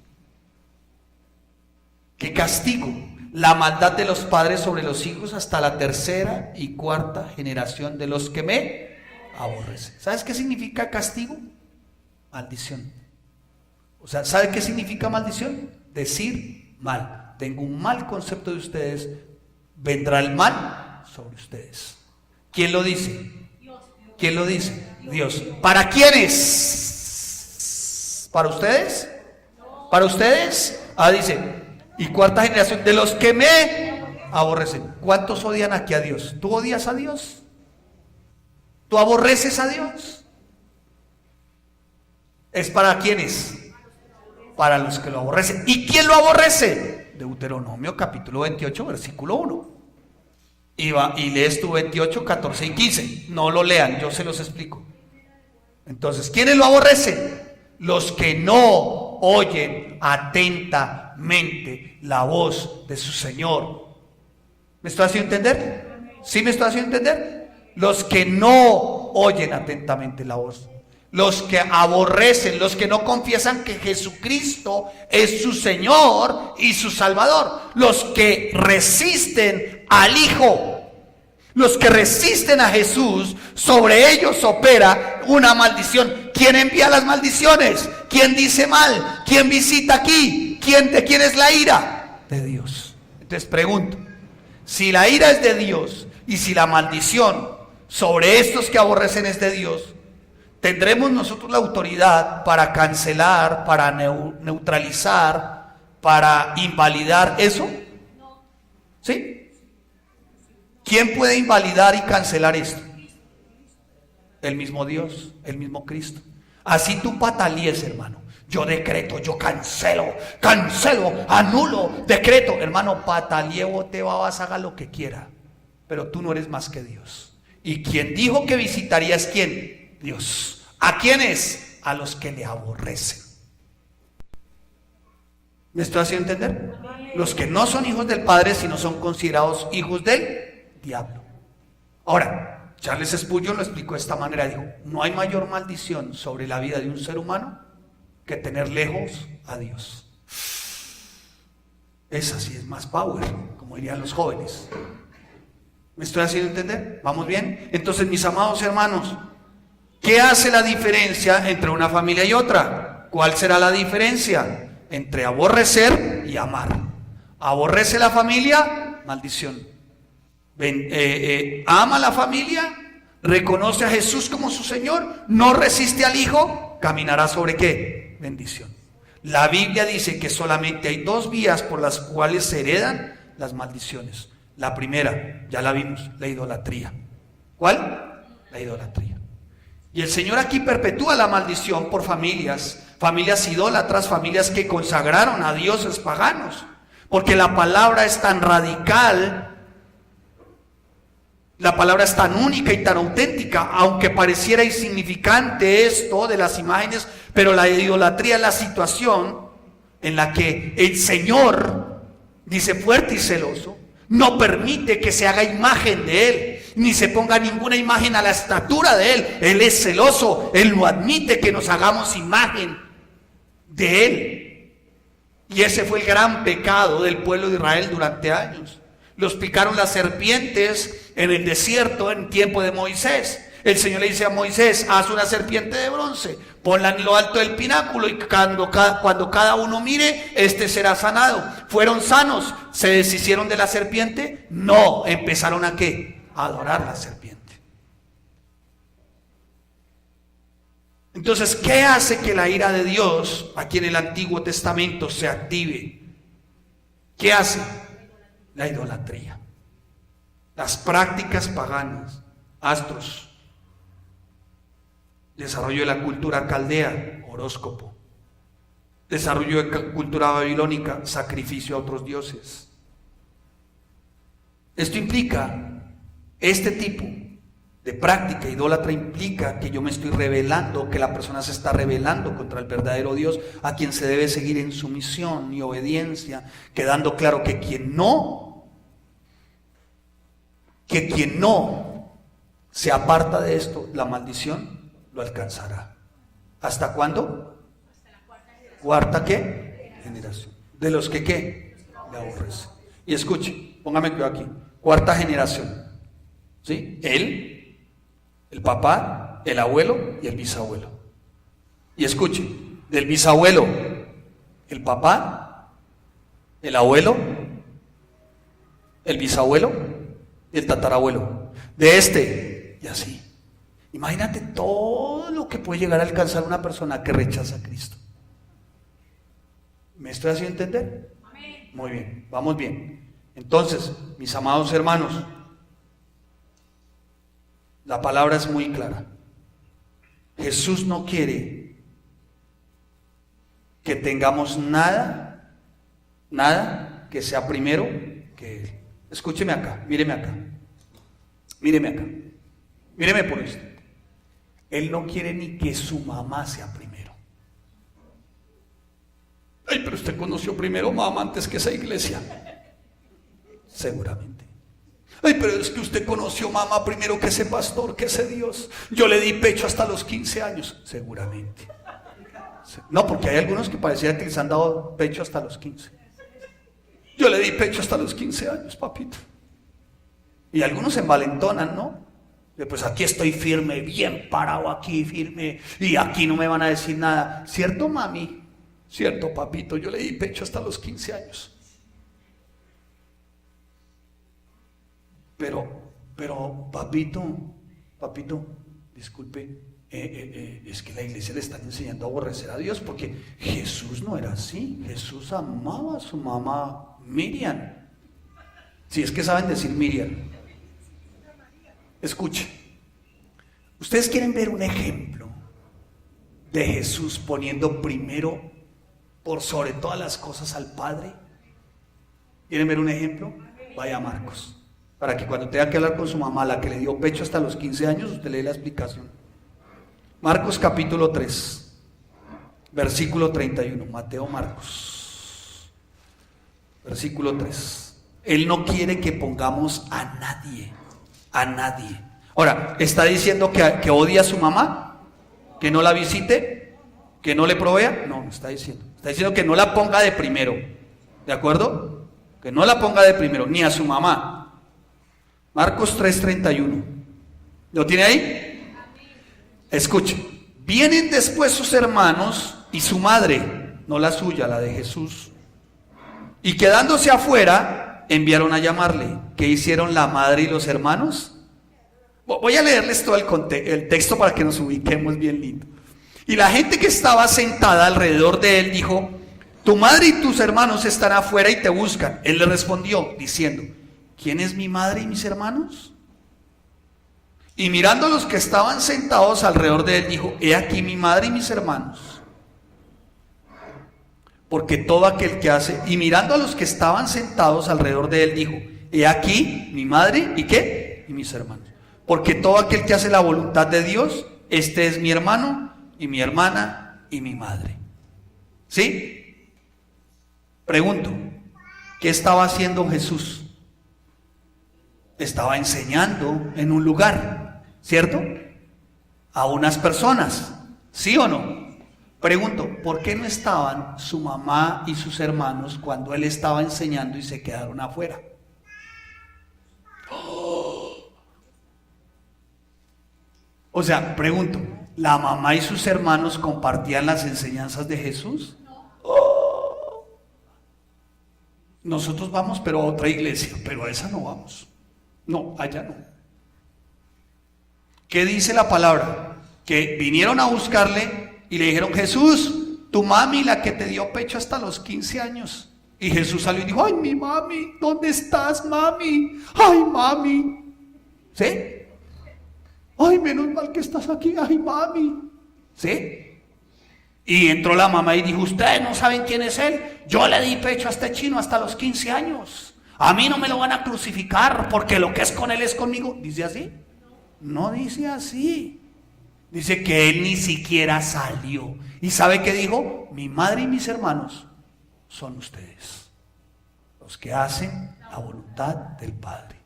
Que castigo la maldad de los padres sobre los hijos hasta la tercera y cuarta generación de los que me aborrecen. ¿Sabes qué significa castigo? Maldición. O sea, ¿sabe qué significa maldición? Decir mal. Tengo un mal concepto de ustedes, vendrá el mal sobre ustedes. ¿Quién lo dice? ¿Quién lo dice? Dios. ¿Para quiénes? ¿Para ustedes? ¿Para ustedes? Dice, y cuarta generación de los que me aborrecen. ¿Cuántos odian aquí a Dios? ¿Tú odias a Dios? ¿Tú aborreces a Dios? ¿Es para quiénes? Para los que lo aborrecen. ¿Y quién lo aborrece? Deuteronomio capítulo 28, versículo 1. Y lees tú 28, 14 y 15. No lo lean, yo se los explico. Entonces, ¿quiénes lo aborrecen? Los que no oyen atentamente la voz de su Señor. ¿Me estoy haciendo entender? ¿Sí me estoy haciendo entender? Los que no oyen atentamente la voz. Los que aborrecen, los que no confiesan que Jesucristo es su Señor y su Salvador. Los que resisten al Hijo. Los que resisten a Jesús, sobre ellos opera una maldición. ¿Quién envía las maldiciones? ¿Quién dice mal? ¿Quién visita aquí? ¿De quién es la ira? De Dios. Entonces pregunto, si la ira es de Dios y si la maldición sobre estos que aborrecen es de Dios, ¿tendremos nosotros la autoridad para cancelar, para neutralizar, para invalidar eso? ¿Sí? ¿Quién puede invalidar y cancelar esto? El mismo Dios, el mismo Cristo. Así tú patalees, hermano. Yo decreto, yo cancelo, anulo, decreto. Hermano, pataleé, te vas, haga lo que quiera. Pero tú no eres más que Dios. Y quien dijo que visitaría es ¿quién? Dios. ¿A quiénes? A los que le aborrecen. ¿Me estoy haciendo entender? Los que no son hijos del Padre, sino son considerados hijos del diablo. Ahora, Charles Spurgeon lo explicó de esta manera. Dijo, no hay mayor maldición sobre la vida de un ser humano que tener lejos a Dios. Esa sí es más power, como dirían los jóvenes. ¿Me estoy haciendo entender? ¿Vamos bien? Entonces, mis amados hermanos, ¿qué hace la diferencia entre una familia y otra? ¿Cuál será la diferencia entre aborrecer y amar? Aborrece la familia, maldición. Ama a la familia, reconoce a Jesús como su Señor, no resiste al Hijo, caminará sobre ¿qué? Bendición. La Biblia dice que solamente hay dos vías por las cuales se heredan las maldiciones. La primera, ya la vimos, la idolatría. ¿Cuál? La idolatría. Y el Señor aquí perpetúa la maldición por familias idólatras, familias que consagraron a dioses paganos. Porque la palabra es tan radical, la palabra es tan única y tan auténtica, aunque pareciera insignificante esto de las imágenes, pero la idolatría es la situación en la que el Señor, dice fuerte y celoso, no permite que se haga imagen de Él, ni se ponga ninguna imagen a la estatura de Él. Él es celoso, Él no admite que nos hagamos imagen de Él. Y ese fue el gran pecado del pueblo de Israel durante años. Los picaron las serpientes en el desierto en tiempo de Moisés. El Señor le dice a Moisés, haz una serpiente de bronce, ponla en lo alto del pináculo y cuando cada uno mire, este será sanado. ¿Fueron sanos? ¿Se deshicieron de la serpiente? No, empezaron a ¿qué? A adorar la serpiente. Entonces, ¿qué hace que la ira de Dios aquí en el Antiguo Testamento se active? ¿Qué hace? La idolatría, las prácticas paganas, astros, desarrollo de la cultura caldea, horóscopo, desarrollo de cultura babilónica, sacrificio a otros dioses. Esto implica, este tipo de práctica idólatra implica que yo me estoy rebelando, que la persona se está rebelando contra el verdadero Dios, a quien se debe seguir en sumisión y obediencia, quedando claro que quien no se aparta de esto, la maldición lo alcanzará. ¿Hasta cuándo? Hasta la cuarta ¿qué? Generación. De los que ¿qué? Le aborrecen. Y escuche, póngame cuidado aquí. Cuarta generación. ¿Sí? Él, el papá, el abuelo y el bisabuelo. Y escuche, del bisabuelo, el papá, el abuelo, el bisabuelo y el tatarabuelo. De este, y así. Imagínate todo lo que puede llegar a alcanzar una persona que rechaza a Cristo. ¿Me estoy haciendo entender? Amén. Muy bien, vamos bien. Entonces, mis amados hermanos, la palabra es muy clara. Jesús no quiere que tengamos nada que sea primero que Él. Escúcheme acá, míreme acá. Míreme acá. Míreme por esto. Él no quiere ni que su mamá sea primero. Ay, pero usted conoció primero mamá antes que esa iglesia. Seguramente. Ay, pero es que usted conoció mamá primero que ese pastor, que ese Dios. Yo le di pecho hasta los 15 años. Seguramente. No, porque hay algunos que parecía que les han dado pecho hasta los 15. Yo le di pecho hasta los 15 años, papito. Y algunos se envalentonan, ¿no? Pues aquí estoy firme, bien parado aquí, firme, y aquí no me van a decir nada. ¿Cierto, mami? ¿Cierto, papito? Yo le di pecho hasta los 15 años. Pero, papito, disculpe, es que la iglesia le están enseñando a aborrecer a Dios, porque Jesús no era así. Jesús amaba a su mamá Miriam. Si es que saben decir Miriam. Escuche, ustedes quieren ver un ejemplo de Jesús poniendo primero por sobre todas las cosas al Padre. ¿Quieren ver un ejemplo? Vaya a Marcos, para que cuando tenga que hablar con su mamá, la que le dio pecho hasta los 15 años, usted lee la explicación. Marcos capítulo 3, versículo 31. Mateo, Marcos, versículo 3. Él no quiere que pongamos a nadie. Ahora, ¿está diciendo que odia a su mamá? ¿Que no la visite? ¿Que no le provea? No está diciendo. Está diciendo que no la ponga de primero. ¿De acuerdo? Que no la ponga de primero, ni a su mamá. Marcos 3:31. ¿Lo tiene ahí? Escuche. Vienen después sus hermanos y su madre, no la suya, la de Jesús. Y quedándose afuera, enviaron a llamarle. ¿Qué hicieron la madre y los hermanos? Voy a leerles todo el texto para que nos ubiquemos bien lindo. Y la gente que estaba sentada alrededor de él dijo: tu madre y tus hermanos están afuera y te buscan. Él le respondió diciendo: ¿quién es mi madre y mis hermanos? Y mirando a los que estaban sentados alrededor de él dijo: he aquí mi madre y mis hermanos. Porque todo aquel que hace, y mirando a los que estaban sentados alrededor de él dijo: he aquí mi madre y ¿qué? Y mis hermanos. Porque todo aquel que hace la voluntad de Dios, este es mi hermano y mi hermana y mi madre. ¿Sí? Pregunto, ¿qué estaba haciendo Jesús? Estaba enseñando en un lugar, ¿cierto? A unas personas, ¿sí o no? Pregunto, ¿por qué no estaban su mamá y sus hermanos cuando él estaba enseñando y se quedaron afuera? O sea, pregunto, ¿la mamá y sus hermanos compartían las enseñanzas de Jesús? Nosotros vamos, pero a otra iglesia, pero a esa no vamos. No, allá no. ¿Qué dice la palabra? Que vinieron a buscarle y le dijeron: Jesús, tu mami, la que te dio pecho hasta los 15 años. Y Jesús salió y dijo: ay, mi mami, ¿dónde estás, mami? Ay, mami. ¿Sí? Ay, menos mal que estás aquí, ay, mami. ¿Sí? Y entró la mamá y dijo: ustedes no saben quién es él. Yo le di pecho a este chino hasta los 15 años. A mí no me lo van a crucificar, porque lo que es con él es conmigo. ¿Dice así? No dice así. Dice que él ni siquiera salió. ¿Y sabe qué dijo? Mi madre y mis hermanos son ustedes, los que hacen la voluntad del Padre.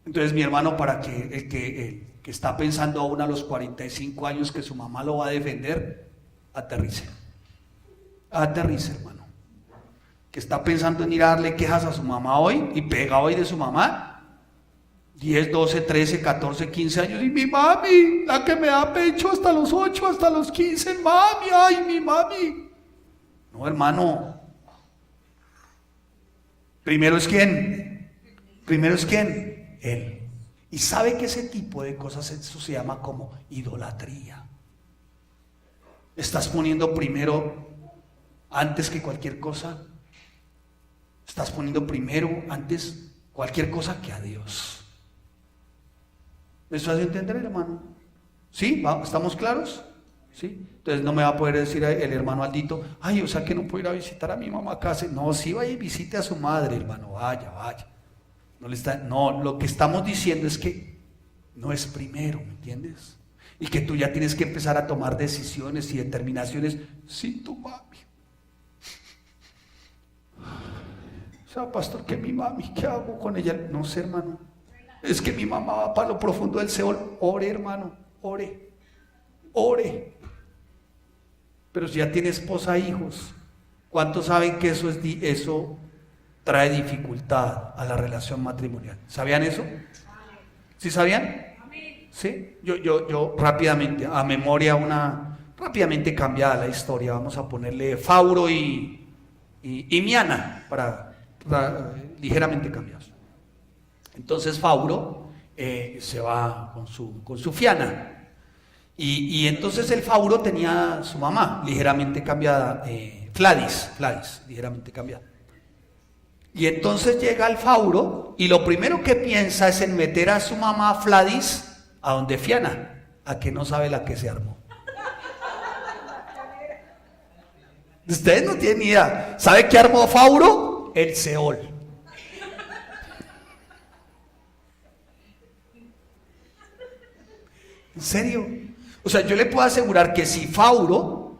Entonces, mi hermano, para que el que está pensando aún a los 45 años que su mamá lo va a defender, aterrice. Aterrice, hermano. Que está pensando en ir a darle quejas a su mamá hoy y pega hoy de su mamá, 10, 12, 13, 14, 15 años, y mi mami, la que me da pecho hasta los 8, hasta los 15, mami, ay, mi mami. No, hermano. Primero es quién. Primero es quién. Él. Y sabe que ese tipo de cosas, eso se llama como idolatría. Estás poniendo primero, antes que cualquier cosa, estás poniendo primero, antes cualquier cosa que a Dios. ¿Me estás entendiendo, hermano? ¿Sí? ¿Estamos claros? ¿sí? Entonces no me va a poder decir el hermano Aldito, ay, o sea que no puedo ir a visitar a mi mamá a casa. No, sí vaya y visite a su madre, hermano, vaya, vaya. No, lo que estamos diciendo es que no es primero, ¿me entiendes? Y que tú ya tienes que empezar a tomar decisiones y determinaciones sin tu mami. O sea, pastor, que mi mami, ¿qué hago con ella? No sé, hermano. Es que mi mamá va para lo profundo del Seol. Ore, hermano, ore, ore. Pero si ya tiene esposa e hijos, ¿cuántos saben que eso trae dificultad a la relación matrimonial? ¿Sabían eso? ¿Sí sabían? Sí. Yo rápidamente, a memoria rápidamente cambiada la historia, vamos a ponerle Fauro y Miana para ligeramente cambiados. Entonces Fauro se va con su Fiana. Y entonces el Fauro tenía su mamá ligeramente cambiada, Fladis, ligeramente cambiada. Y entonces llega el Fauro y lo primero que piensa es en meter a su mamá Fladis a donde Fiana, a que no sabe la que se armó. Ustedes no tienen ni idea. ¿Sabe qué armó Fauro? El Seol. ¿En serio? O sea, yo le puedo asegurar que si Fauro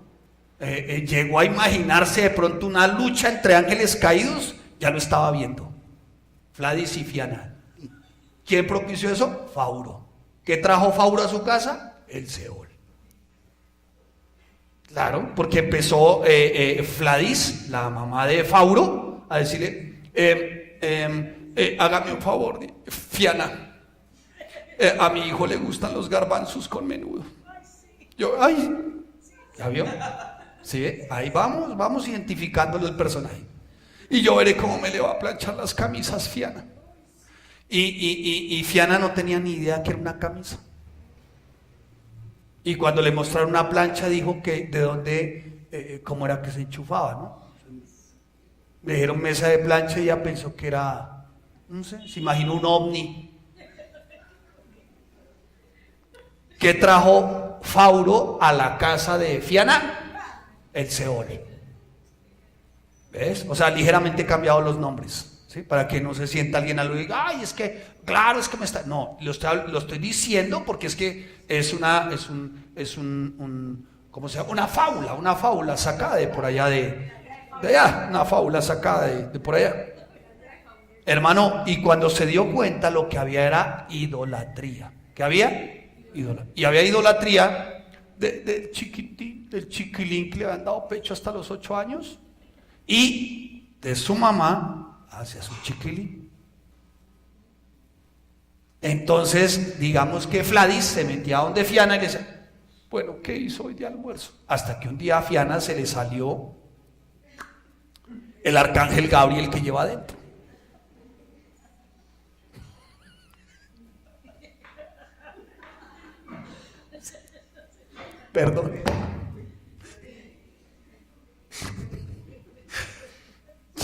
llegó a imaginarse de pronto una lucha entre ángeles caídos, ya lo estaba viendo. Fladis y Fiana. ¿Quién propició eso? Fauro. ¿Qué trajo Fauro a su casa? El Seol. Claro, porque empezó Fladis, la mamá de Fauro, a decirle, hágame un favor, Fiana, a mi hijo le gustan los garbanzos con menudo. Yo, ay, ¿ya vio? ¿Sí? Ahí vamos identificándolo el personaje. Y yo veré cómo me le va a planchar las camisas Fiana. Y Fiana no tenía ni idea que era una camisa. Y cuando le mostraron una plancha dijo que de dónde, cómo era que se enchufaba, ¿no? Le dijeron mesa de plancha y ella pensó que era, no sé, se imaginó un ovni. ¿Qué trajo Fauro a la casa de Fiana? El Seol. ¿Ves? O sea, ligeramente cambiado los nombres, ¿sí? Para que no se sienta alguien algo y diga, ay, es que, claro, es que me está... No, lo estoy diciendo porque es que ¿cómo se llama? Una fábula sacada de por allá de allá, una fábula sacada de por allá. Hermano, y cuando se dio cuenta lo que había era idolatría. ¿Qué había? Y había idolatría del chiquitín, del chiquilín que le habían dado pecho hasta los 8 años y de su mamá hacia su chiquilín. Entonces, digamos que Fladis se metía a donde Fiana y le decía, bueno, ¿qué hizo hoy de almuerzo? Hasta que un día a Fiana se le salió el arcángel Gabriel que lleva adentro. Perdón.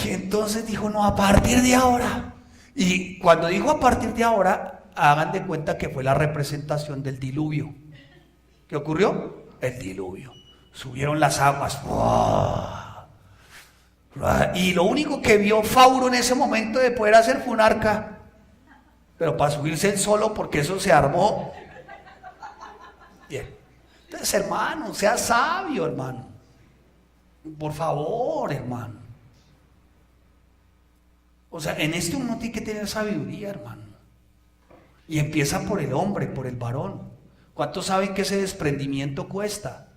Y entonces dijo, no, a partir de ahora. Y cuando dijo a partir de ahora, hagan de cuenta que fue la representación del diluvio. ¿Qué ocurrió? El diluvio. Subieron las aguas. Y lo único que vio Fauro en ese momento de poder hacer fue un arca. Pero para subirse él solo, porque eso se armó. Bien. Entonces, hermano, sea sabio, hermano. Por favor, hermano. O sea, en esto uno tiene que tener sabiduría, hermano. Y empieza por el hombre, por el varón. ¿Cuántos saben que ese desprendimiento cuesta?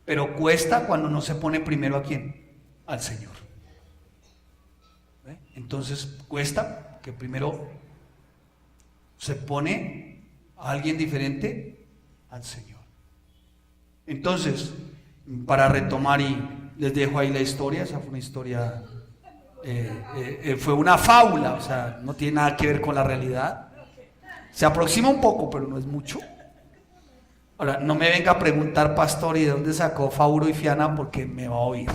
Pero cuesta cuando no se pone primero ¿a quién? Al Señor. ¿Ve? Entonces cuesta que primero se pone a alguien diferente al Señor. Entonces, para retomar y les dejo ahí la historia, esa fue una historia, fue una fábula, o sea, no tiene nada que ver con la realidad. Se aproxima un poco, pero no es mucho. Ahora, no me venga a preguntar, pastor, ¿y de dónde sacó Fauro y Fiana? Porque me va a oír.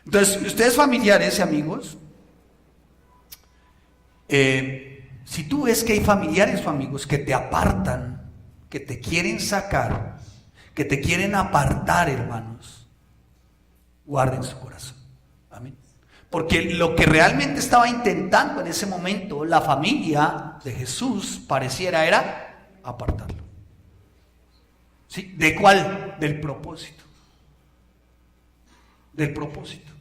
Entonces, ustedes familiares y amigos, si tú ves que hay familiares o amigos que te apartan que te quieren sacar, que te quieren apartar, hermanos, guarden su corazón. Amén. Porque lo que realmente estaba intentando en ese momento la familia de Jesús pareciera era apartarlo. ¿Sí? ¿De cuál? Del propósito. Del propósito.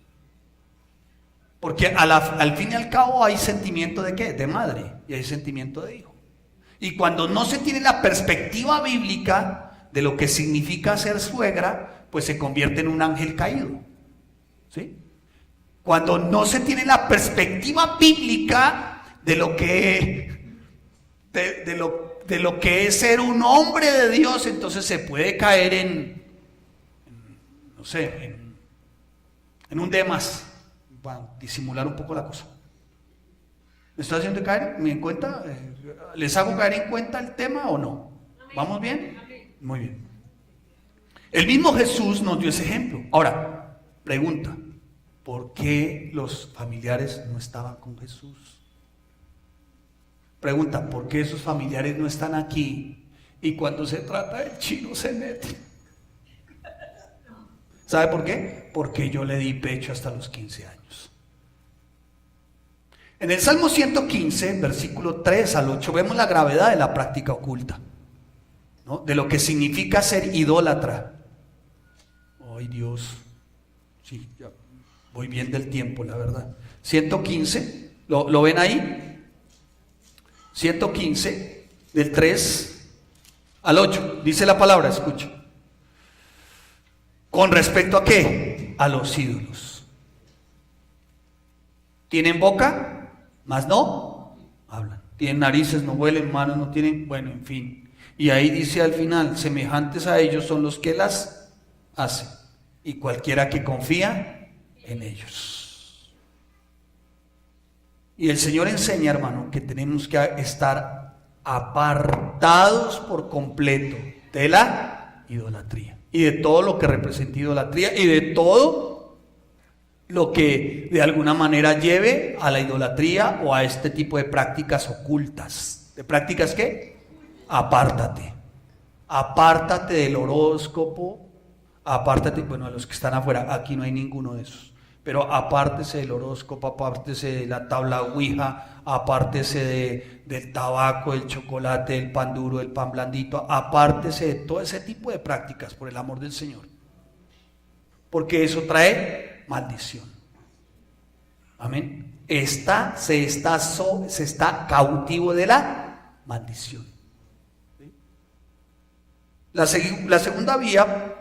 Porque al fin y al cabo hay sentimiento de ¿qué? De madre y hay sentimiento de hijo. Y cuando no se tiene la perspectiva bíblica de lo que significa ser suegra, pues se convierte en un ángel caído. ¿Sí? Cuando no se tiene la perspectiva bíblica de lo que de lo que es ser un hombre de Dios, entonces se puede caer no sé, en un Demas, para disimular un poco la cosa. ¿Me estoy haciendo caer en cuenta? ¿Les hago caer en cuenta el tema o no? ¿Vamos bien? Muy bien. El mismo Jesús nos dio ese ejemplo. Ahora, pregunta, ¿por qué los familiares no estaban con Jesús? Pregunta, ¿por qué esos familiares no están aquí? Y cuando se trata del chino se mete. ¿Sabe por qué? Porque yo le di pecho hasta los 15 años. En el Salmo 115, versículo 3 al 8, vemos la gravedad de la práctica oculta, ¿no? De lo que significa ser idólatra. Ay, Dios, sí, ya voy bien del tiempo, la verdad. 115, ¿lo ven ahí? 115, del 3 al 8, dice la palabra, escucha. ¿Con respecto a qué? A los ídolos. ¿Tienen boca? Mas no hablan. Tienen narices, no huelen, manos no tienen, bueno, en fin. Y ahí dice al final, semejantes a ellos son los que las hacen, y cualquiera que confía en ellos. Y el Señor enseña, hermano, que tenemos que estar apartados por completo de la idolatría y de todo lo que representa idolatría y de todo lo que de alguna manera lleve a la idolatría o a este tipo de prácticas ocultas. ¿De prácticas qué? Apártate. Apártate del horóscopo, apártate, bueno, a los que están afuera, aquí no hay ninguno de esos, pero apártese del horóscopo, apártese de la tabla ouija, apártese del tabaco, del chocolate, del pan duro, del pan blandito, apártese de todo ese tipo de prácticas, por el amor del Señor, porque eso trae maldición. Amén. Se está cautivo de la maldición. ¿Sí? La segunda vía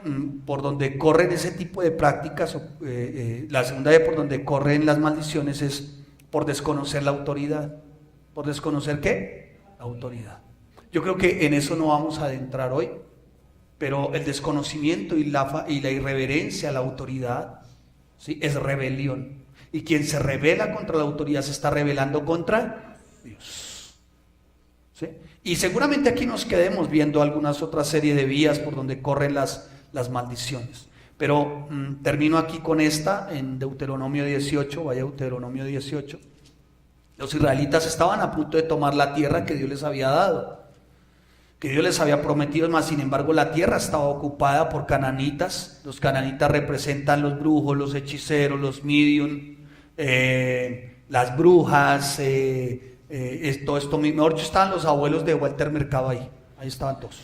por donde corren ese tipo de prácticas, la segunda vía por donde corren las maldiciones es por desconocer la autoridad. ¿Por desconocer qué? La autoridad. Yo creo que en eso no vamos a adentrar hoy, pero el desconocimiento y la irreverencia a la autoridad, ¿sí? Es rebelión. Y quien se rebela contra la autoridad se está rebelando contra Dios. ¿Sí? Y seguramente aquí nos quedemos viendo algunas otras serie de vías por donde corren las maldiciones. Pero termino aquí con esta en Deuteronomio 18, vaya Deuteronomio 18. Los israelitas estaban a punto de tomar la tierra que Dios les había dado, que Dios les había prometido, más sin embargo la tierra estaba ocupada por cananitas. Los cananitas representan los brujos, los hechiceros, los medium, las brujas, todo esto, mejor dicho, estaban los abuelos de Walter Mercado ahí estaban todos,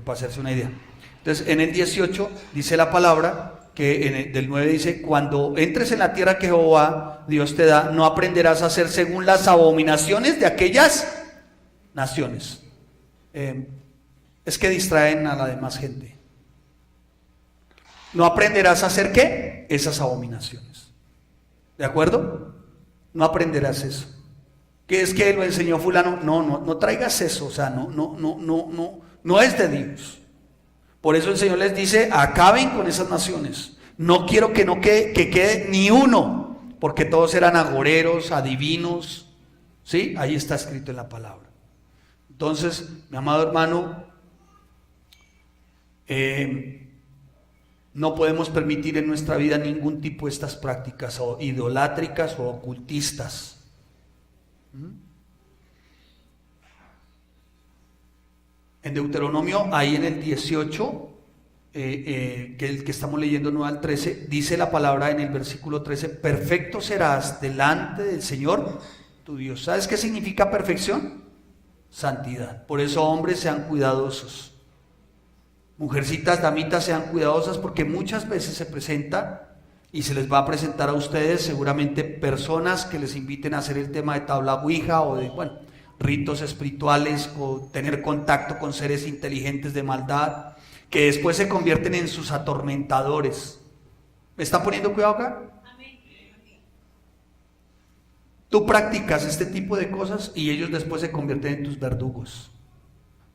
para hacerse una idea. Entonces en el 18 dice la palabra, que del 9 dice, cuando entres en la tierra que Jehová Dios te da, no aprenderás a hacer según las abominaciones de aquellas naciones. Es que distraen a la demás gente. No aprenderás a hacer ¿qué? Esas abominaciones. ¿De acuerdo? No aprenderás eso. ¿Qué es que lo enseñó fulano? No traigas eso, o sea, no es de Dios. Por eso el Señor les dice, acaben con esas naciones. No quiero que quede ni uno, porque todos eran agoreros, adivinos. ¿Sí? Ahí está escrito en la palabra. Entonces, mi amado hermano, no podemos permitir en nuestra vida ningún tipo de estas prácticas o idolátricas o ocultistas. En Deuteronomio, ahí en el 18, que el que estamos leyendo 9 al 13, dice la palabra en el versículo 13: perfecto serás delante del Señor tu Dios. ¿Sabes qué significa perfección? Santidad. Por eso, hombres, sean cuidadosos. Mujercitas, damitas, sean cuidadosas, porque muchas veces se presenta y se les va a presentar a ustedes seguramente personas que les inviten a hacer el tema de tabla ouija o de, ritos espirituales, o tener contacto con seres inteligentes de maldad, que después se convierten en sus atormentadores. ¿Me están poniendo cuidado acá? Tú practicas este tipo de cosas y ellos después se convierten en tus verdugos.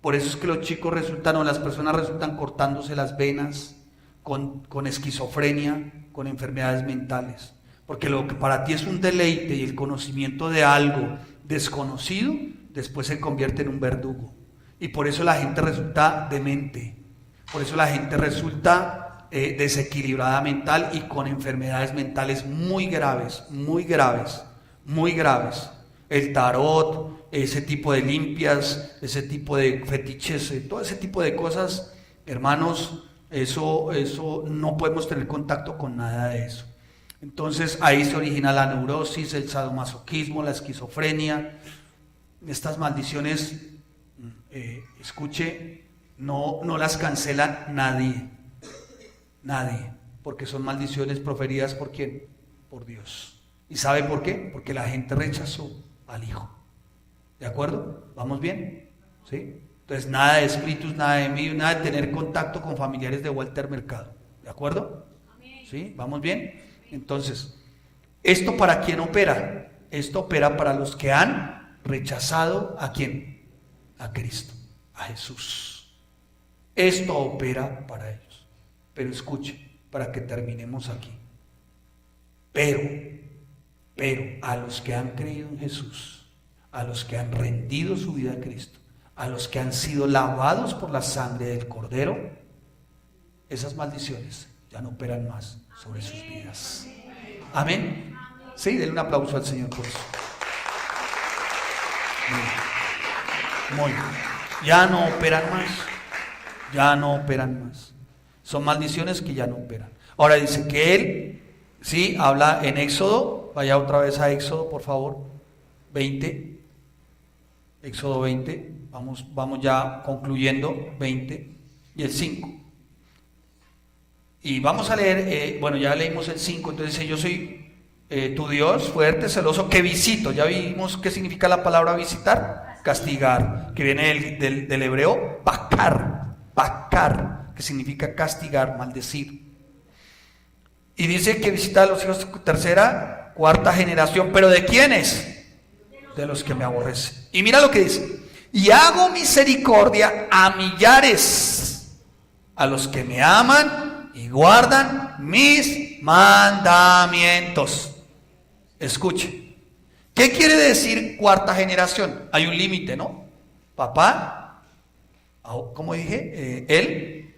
Por eso es que los chicos resultan, o las personas resultan cortándose las venas, con esquizofrenia, con enfermedades mentales. Porque lo que para ti es un deleite y el conocimiento de algo desconocido, después se convierte en un verdugo. Y por eso la gente resulta demente. Por eso la gente resulta desequilibrada mental y con enfermedades mentales muy graves, muy graves, muy graves. El tarot, ese tipo de limpias, ese tipo de fetiches, todo ese tipo de cosas, hermanos, eso no podemos tener contacto con nada de eso. Entonces ahí se origina la neurosis, el sadomasoquismo, la esquizofrenia. Estas maldiciones, escuche, no las cancela nadie, porque son maldiciones proferidas ¿por quién? Por Dios. ¿Y sabe por qué? Porque la gente rechazó al Hijo. ¿De acuerdo? ¿Vamos bien? ¿Sí? Entonces nada de espíritus, nada de medios, nada de tener contacto con familiares de Walter Mercado. ¿De acuerdo? ¿Sí? ¿Vamos bien? Entonces, ¿esto para quién opera? Esto opera para los que han rechazado ¿a quién? A Cristo, a Jesús. Esto opera para ellos. Pero escuche, para que terminemos aquí. Pero a los que han creído en Jesús, a los que han rendido su vida a Cristo, a los que han sido lavados por la sangre del Cordero, esas maldiciones ya no operan más sobre sus vidas. Amén. Sí, denle un aplauso al Señor por eso. Muy bien. Ya no operan más. Ya no operan más. Son maldiciones que ya no operan. Ahora dice que él, sí, habla en Éxodo. Vaya otra vez a Éxodo, por favor. 20. Éxodo 20. Vamos ya concluyendo. 20 y el 5. Y vamos a leer, ya leímos el 5, entonces dice: yo soy tu Dios fuerte, celoso, que visito. Ya vimos qué significa la palabra visitar, castigar, que viene del hebreo bakar, que significa castigar, maldecir. Y dice que visita a los hijos de tercera, cuarta generación, pero ¿de quiénes? De los que me aborrecen. Y mira lo que dice: y hago misericordia a millares, a los que me aman y guardan mis mandamientos. Escuche, ¿qué quiere decir cuarta generación? Hay un límite, ¿no? Papá, ¿cómo dije? Él,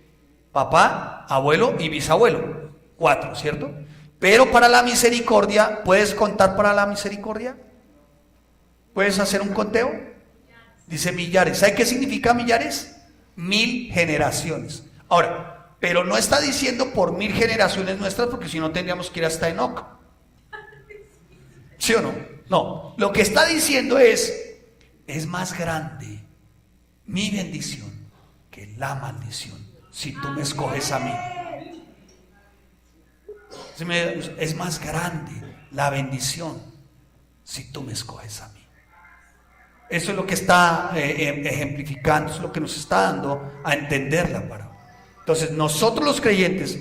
papá, abuelo y bisabuelo. 4, ¿cierto? Pero para la misericordia, ¿puedes contar para la misericordia? ¿Puedes hacer un conteo? Dice millares. ¿Sabe qué significa millares? 1000 generaciones. Ahora, pero no está diciendo por 1000 generaciones nuestras, porque si no tendríamos que ir hasta Enoc. ¿Sí o no? No, lo que está diciendo es más grande mi bendición que la maldición, si tú me escoges a mí. Es más grande la bendición si tú me escoges a mí. Eso es lo que está ejemplificando, eso es lo que nos está dando a entender la palabra. Entonces nosotros los creyentes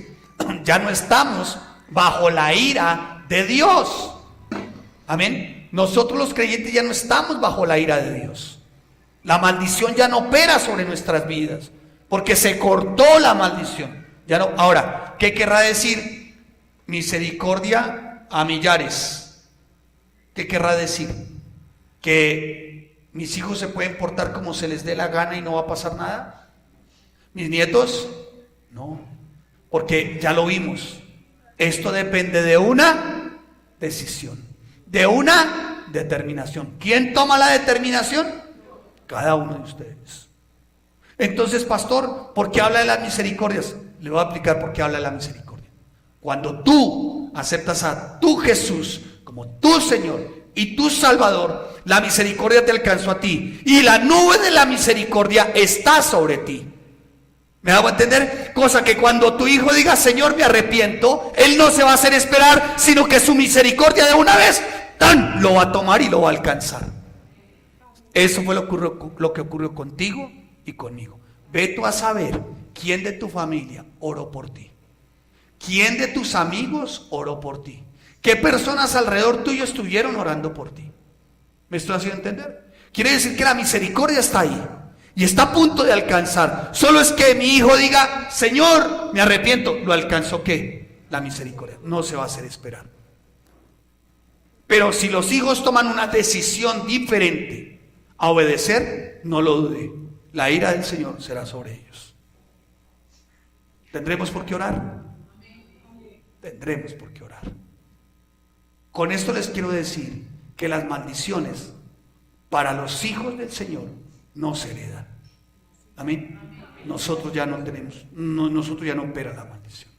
ya no estamos bajo la ira de Dios. Amén. Nosotros los creyentes ya no estamos bajo la ira de Dios. La maldición ya no opera sobre nuestras vidas, porque se cortó la maldición. Ya no. Ahora, ¿qué querrá decir misericordia a millares? ¿Qué querrá decir? ¿Que mis hijos se pueden portar como se les dé la gana y no va a pasar nada? ¿Mis nietos? No, porque ya lo vimos. Esto depende de una decisión, de una determinación. ¿Quién toma la determinación? Cada uno de ustedes. Entonces, pastor, ¿por qué habla de las misericordias? Le voy a explicar por qué habla de la misericordia. Cuando tú aceptas a tu Jesús como tu Señor y tu Salvador, la misericordia te alcanzó a ti y la nube de la misericordia está sobre ti. ¿Me hago entender? Cosa que cuando tu hijo diga, Señor, me arrepiento, él no se va a hacer esperar, sino que su misericordia de una vez ¡tan!, lo va a tomar y lo va a alcanzar. Eso fue lo que ocurrió contigo y conmigo. Ve tú a saber quién de tu familia oró por ti, quién de tus amigos oró por ti, qué personas alrededor tuyo estuvieron orando por ti. ¿Me estoy haciendo entender? Quiere decir que la misericordia está ahí y está a punto de alcanzar. Solo es que mi hijo diga, Señor, me arrepiento. ¿Lo alcanzó qué? La misericordia. No se va a hacer esperar. Pero si los hijos toman una decisión diferente a obedecer, no lo dude, la ira del Señor será sobre ellos. ¿Tendremos por qué orar? Tendremos por qué orar. Con esto les quiero decir que las maldiciones para los hijos del Señor no se heredan. Amén. Nosotros ya no tenemos, nosotros ya no opera la maldición.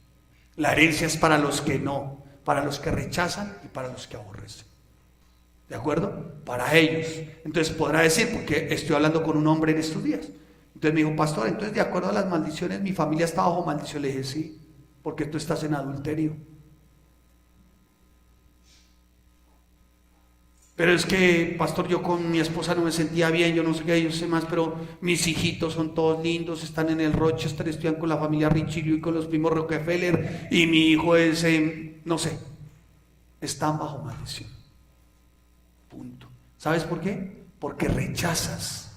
La herencia es para los que no, para los que rechazan y para los que aborrecen. ¿De acuerdo? Para ellos. Entonces podrá decir, porque estoy hablando con un hombre en estos días. Entonces me dijo, pastor, entonces de acuerdo a las maldiciones, mi familia está bajo maldición. Le dije, sí, porque tú estás en adulterio. Pero es que, pastor, yo con mi esposa no me sentía bien, yo no sé qué, yo sé más, pero mis hijitos son todos lindos, están en el Rochester, estudian con la familia Richelieu y con los primos Rockefeller, y mi hijo es, no sé, están bajo maldición. Punto. ¿Sabes por qué? Porque rechazas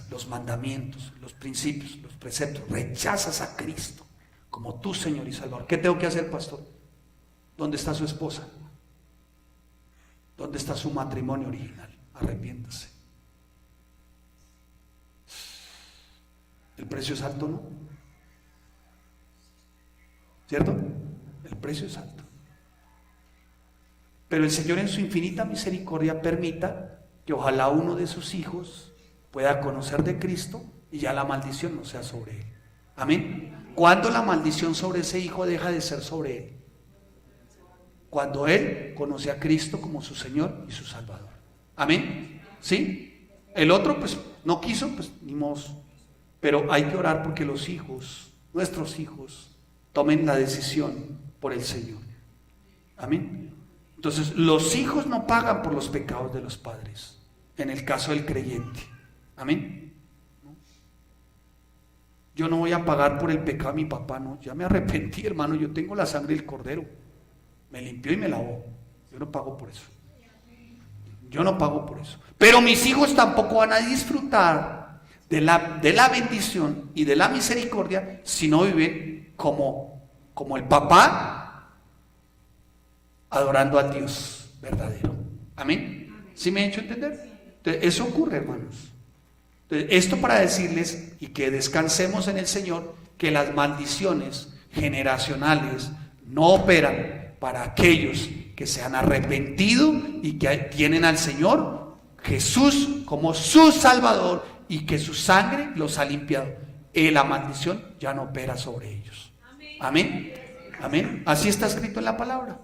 los mandamientos, los principios, los preceptos, rechazas a Cristo como tu Señor y Salvador. ¿Qué tengo que hacer, pastor? ¿Dónde está su esposa? ¿Dónde está su matrimonio original? Arrepiéntase. El precio es alto, ¿no? ¿Cierto? El precio es alto. Pero el Señor en su infinita misericordia permita que ojalá uno de sus hijos pueda conocer de Cristo y ya la maldición no sea sobre él. Amén. ¿Cuándo la maldición sobre ese hijo deja de ser sobre él? Cuando él conoce a Cristo como su Señor y su Salvador. Amén. ¿Sí? El otro pues no quiso, pues ni modo. Pero hay que orar porque los hijos, nuestros hijos, tomen la decisión por el Señor. Amén. Entonces los hijos no pagan por los pecados de los padres, en el caso del creyente. Amén. Yo no voy a pagar por el pecado de mi papá, no. Ya me arrepentí, hermano, yo tengo la sangre del Cordero. Me limpió y me lavó. Yo no pago por eso. Yo no pago por eso. Pero mis hijos tampoco van a disfrutar de la bendición y de la misericordia si no viven como el papá, adorando al Dios verdadero. Amén. ¿Sí me he hecho entender? Entonces, eso ocurre, hermanos. Entonces, esto para decirles y que descansemos en el Señor, que las maldiciones generacionales no operan para aquellos que se han arrepentido y que tienen al Señor Jesús como su Salvador y que su sangre los ha limpiado. La maldición ya no opera sobre ellos. Amén. Amén. Así está escrito en la palabra.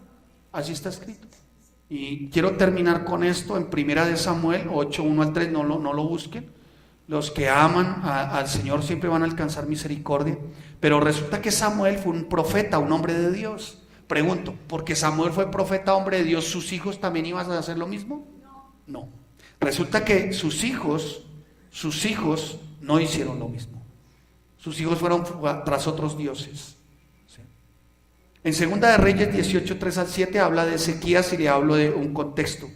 Así está escrito. Y quiero terminar con esto en 1 Samuel 8, 1 al 3. No lo busquen. Los que aman al Señor siempre van a alcanzar misericordia. Pero resulta que Samuel fue un profeta, un hombre de Dios. Pregunto, ¿porque Samuel fue profeta, hombre de Dios, sus hijos también iban a hacer lo mismo? No. Resulta que sus hijos no hicieron lo mismo. Sus hijos fueron tras otros dioses. ¿Sí? En 2 de Reyes 18, 3 al 7 habla de Ezequías y le hablo de un contexto.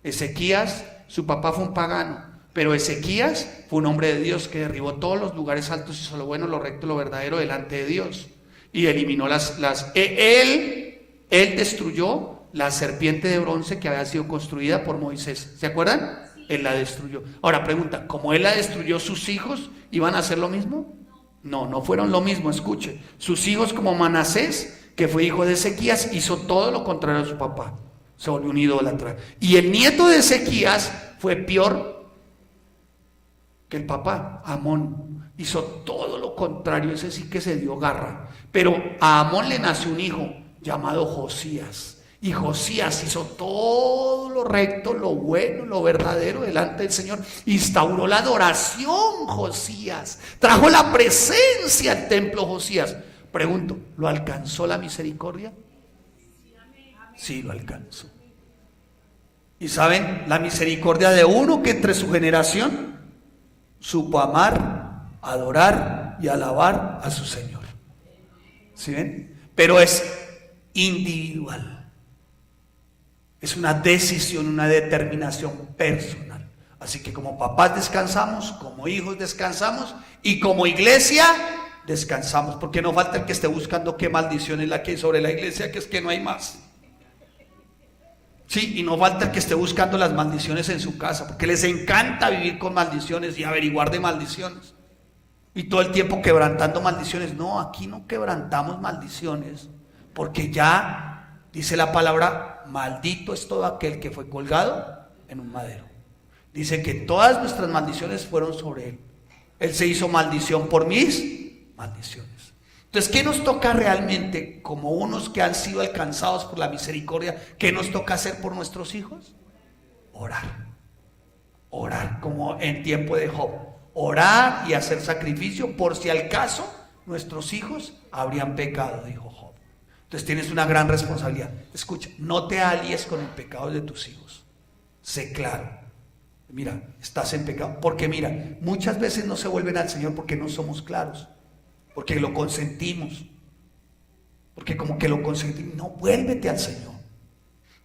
Ezequías, su papá fue un pagano, pero Ezequías fue un hombre de Dios que derribó todos los lugares altos, hizo lo bueno, lo recto, lo verdadero delante de Dios. Y eliminó él destruyó la serpiente de bronce que había sido construida por Moisés. ¿Se acuerdan? Él la destruyó. Ahora pregunta, ¿cómo él la destruyó, sus hijos iban a hacer lo mismo? No fueron lo mismo, escuche. Sus hijos, como Manasés, que fue hijo de Ezequías, hizo todo lo contrario a su papá. Se volvió un idólatra. Y el nieto de Ezequías fue peor. que el papá, Amón, hizo todo lo contrario. Ese sí que se dio garra. Pero a Amón le nació un hijo llamado Josías. Y Josías hizo todo lo recto, lo bueno, lo verdadero delante del Señor. Instauró la adoración Josías. Trajo la presencia al templo Josías. Pregunto, ¿lo alcanzó la misericordia? Sí, lo alcanzó. Y saben, la misericordia de uno que entre su generación supo amar, adorar y alabar a su Señor. ¿Sí ven? Pero es individual. Es una decisión, una determinación personal. Así que como papás descansamos, como hijos descansamos y como iglesia descansamos. Porque no falta el que esté buscando qué maldición es la que hay sobre la iglesia, que es que no hay más. Sí, y no falta el que esté buscando las maldiciones en su casa, porque les encanta vivir con maldiciones y averiguar de maldiciones. Y todo el tiempo quebrantando maldiciones. No, aquí no quebrantamos maldiciones, porque ya dice la palabra, maldito es todo aquel que fue colgado en un madero. Dice que todas nuestras maldiciones fueron sobre él. Él se hizo maldición por mis maldiciones. Entonces, ¿qué nos toca realmente como unos que han sido alcanzados por la misericordia? ¿Qué nos toca hacer por nuestros hijos? Orar. Orar, como en tiempo de Job. Orar y hacer sacrificio por si al caso nuestros hijos habrían pecado, dijo Job. Entonces tienes una gran responsabilidad. Escucha, no te alíes con el pecado de tus hijos. Sé claro. Mira, estás en pecado. Porque mira, muchas veces no se vuelven al Señor porque no somos claros. Porque lo consentimos. Porque como que lo consentimos. No, vuélvete al Señor.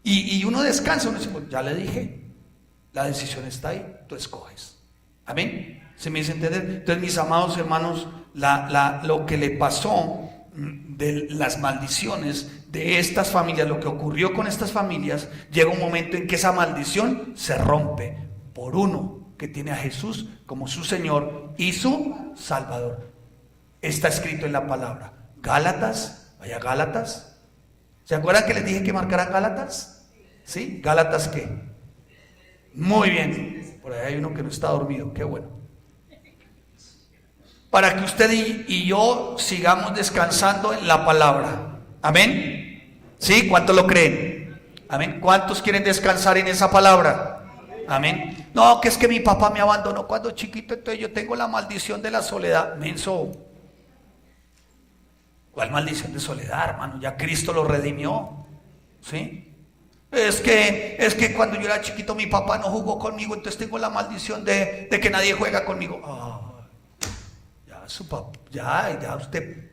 Y uno descansa, uno dice, pues ya le dije, la decisión está ahí, tú escoges. Amén. ¿Se me dice entender? Entonces, mis amados hermanos, lo que le pasó de las maldiciones de estas familias, lo que ocurrió con estas familias, llega un momento en que esa maldición se rompe por uno que tiene a Jesús como su Señor y su Salvador. Está escrito en la palabra. Gálatas, vaya Gálatas. ¿Se acuerdan que les dije que marcaran Gálatas? ¿Sí? ¿Gálatas qué? Muy bien. Por ahí hay uno que no está dormido, qué bueno. Para que usted y yo sigamos descansando en la palabra. Amén. ¿Sí? ¿Cuántos lo creen? Amén. ¿Cuántos quieren descansar en esa palabra? Amén. No, que es que mi papá me abandonó cuando chiquito, entonces yo tengo la maldición de la soledad. Menso. ¿Cuál maldición de soledad, hermano? Ya Cristo lo redimió. ¿Sí? Es que cuando yo era chiquito mi papá no jugó conmigo, entonces tengo la maldición de que nadie juega conmigo. Su papá, ya usted,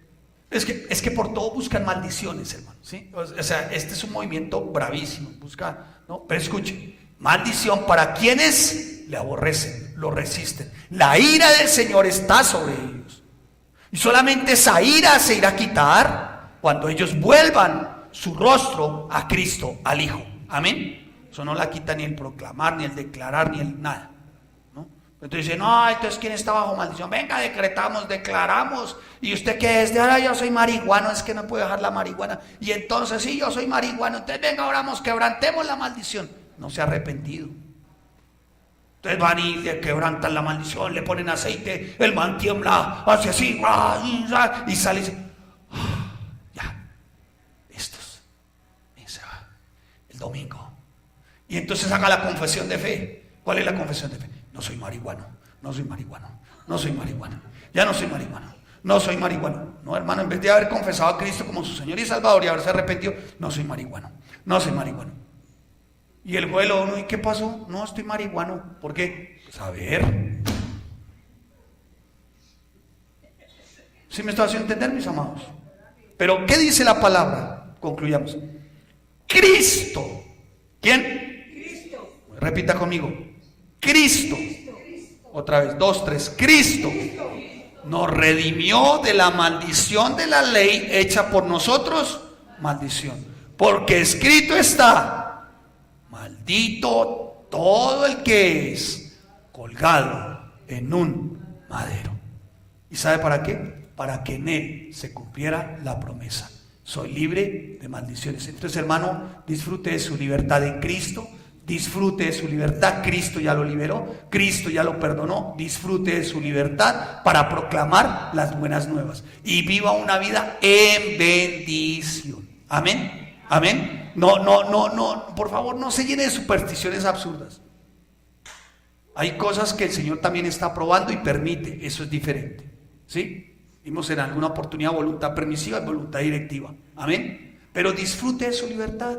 es que por todo buscan maldiciones, hermano, ¿sí? O sea, este es un movimiento bravísimo, busca, ¿no? Pero escuche, maldición para quienes le aborrecen, lo resisten. La ira del Señor está sobre ellos, y solamente esa ira se irá a quitar cuando ellos vuelvan su rostro a Cristo, al Hijo. Amén. Eso no la quita ni el proclamar, ni el declarar, ni el nada. Entonces dice, no, entonces ¿quién está bajo maldición? Venga, decretamos, declaramos. ¿Y usted qué es? De ahora yo soy marihuano, es que no puedo dejar la marihuana. Y entonces sí, yo soy marihuano. Entonces venga, oramos, quebrantemos la maldición. No se ha arrepentido. Entonces van y le quebrantan la maldición, le ponen aceite, el man tiembla, hace así, y sale y dice, ya, listos. Y se va el domingo. Y entonces haga la confesión de fe. ¿Cuál es la confesión de fe? No soy marihuano, no soy marihuano, no soy marihuano, ya no soy marihuano, no soy marihuano. No, hermano, en vez de haber confesado a Cristo como su Señor y Salvador y haberse arrepentido, no soy marihuano, no soy marihuano. Y el juez lo uno, ¿y qué pasó? No, estoy marihuano. ¿Por qué? Pues a ver. ¿Sí me está haciendo entender, mis amados? Pero, ¿qué dice la palabra? Concluyamos. Cristo. ¿Quién? Cristo. Repita conmigo. Cristo, otra vez, 2, 3, Cristo nos redimió de la maldición de la ley hecha por nosotros, maldición, porque escrito está, maldito todo el que es colgado en un madero. ¿Y sabe para qué? Para que en él se cumpliera la promesa. Soy libre de maldiciones. Entonces, hermano, disfrute de su libertad en Cristo. Disfrute de su libertad. Cristo ya lo liberó, Cristo ya lo perdonó. Disfrute de su libertad para proclamar las buenas nuevas y viva una vida en bendición. Amén, amén. No, por favor, no se llene de supersticiones absurdas. Hay cosas que el Señor también está aprobando y permite, eso es diferente, ¿sí? Vimos en alguna oportunidad voluntad permisiva y voluntad directiva, amén. Pero disfrute de su libertad.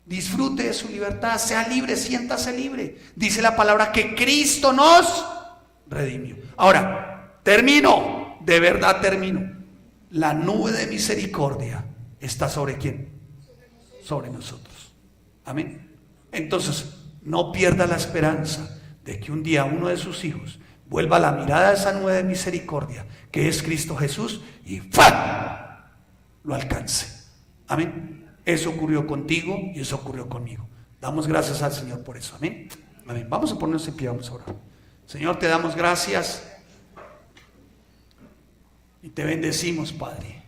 Disfrute de su libertad, sea libre, siéntase libre. Dice la palabra que Cristo nos redimió. Ahora, termino, de verdad termino. La nube de misericordia está ¿sobre quién? Sobre nosotros. Amén. Entonces, no pierda la esperanza de que un día uno de sus hijos vuelva la mirada a esa nube de misericordia, que es Cristo Jesús, y ¡fam! Lo alcance. Amén. Eso ocurrió contigo y eso ocurrió conmigo. Damos gracias al Señor por eso. Amén. Amén. Vamos a ponernos en pie, vamos a orar. Señor, te damos gracias y te bendecimos, Padre.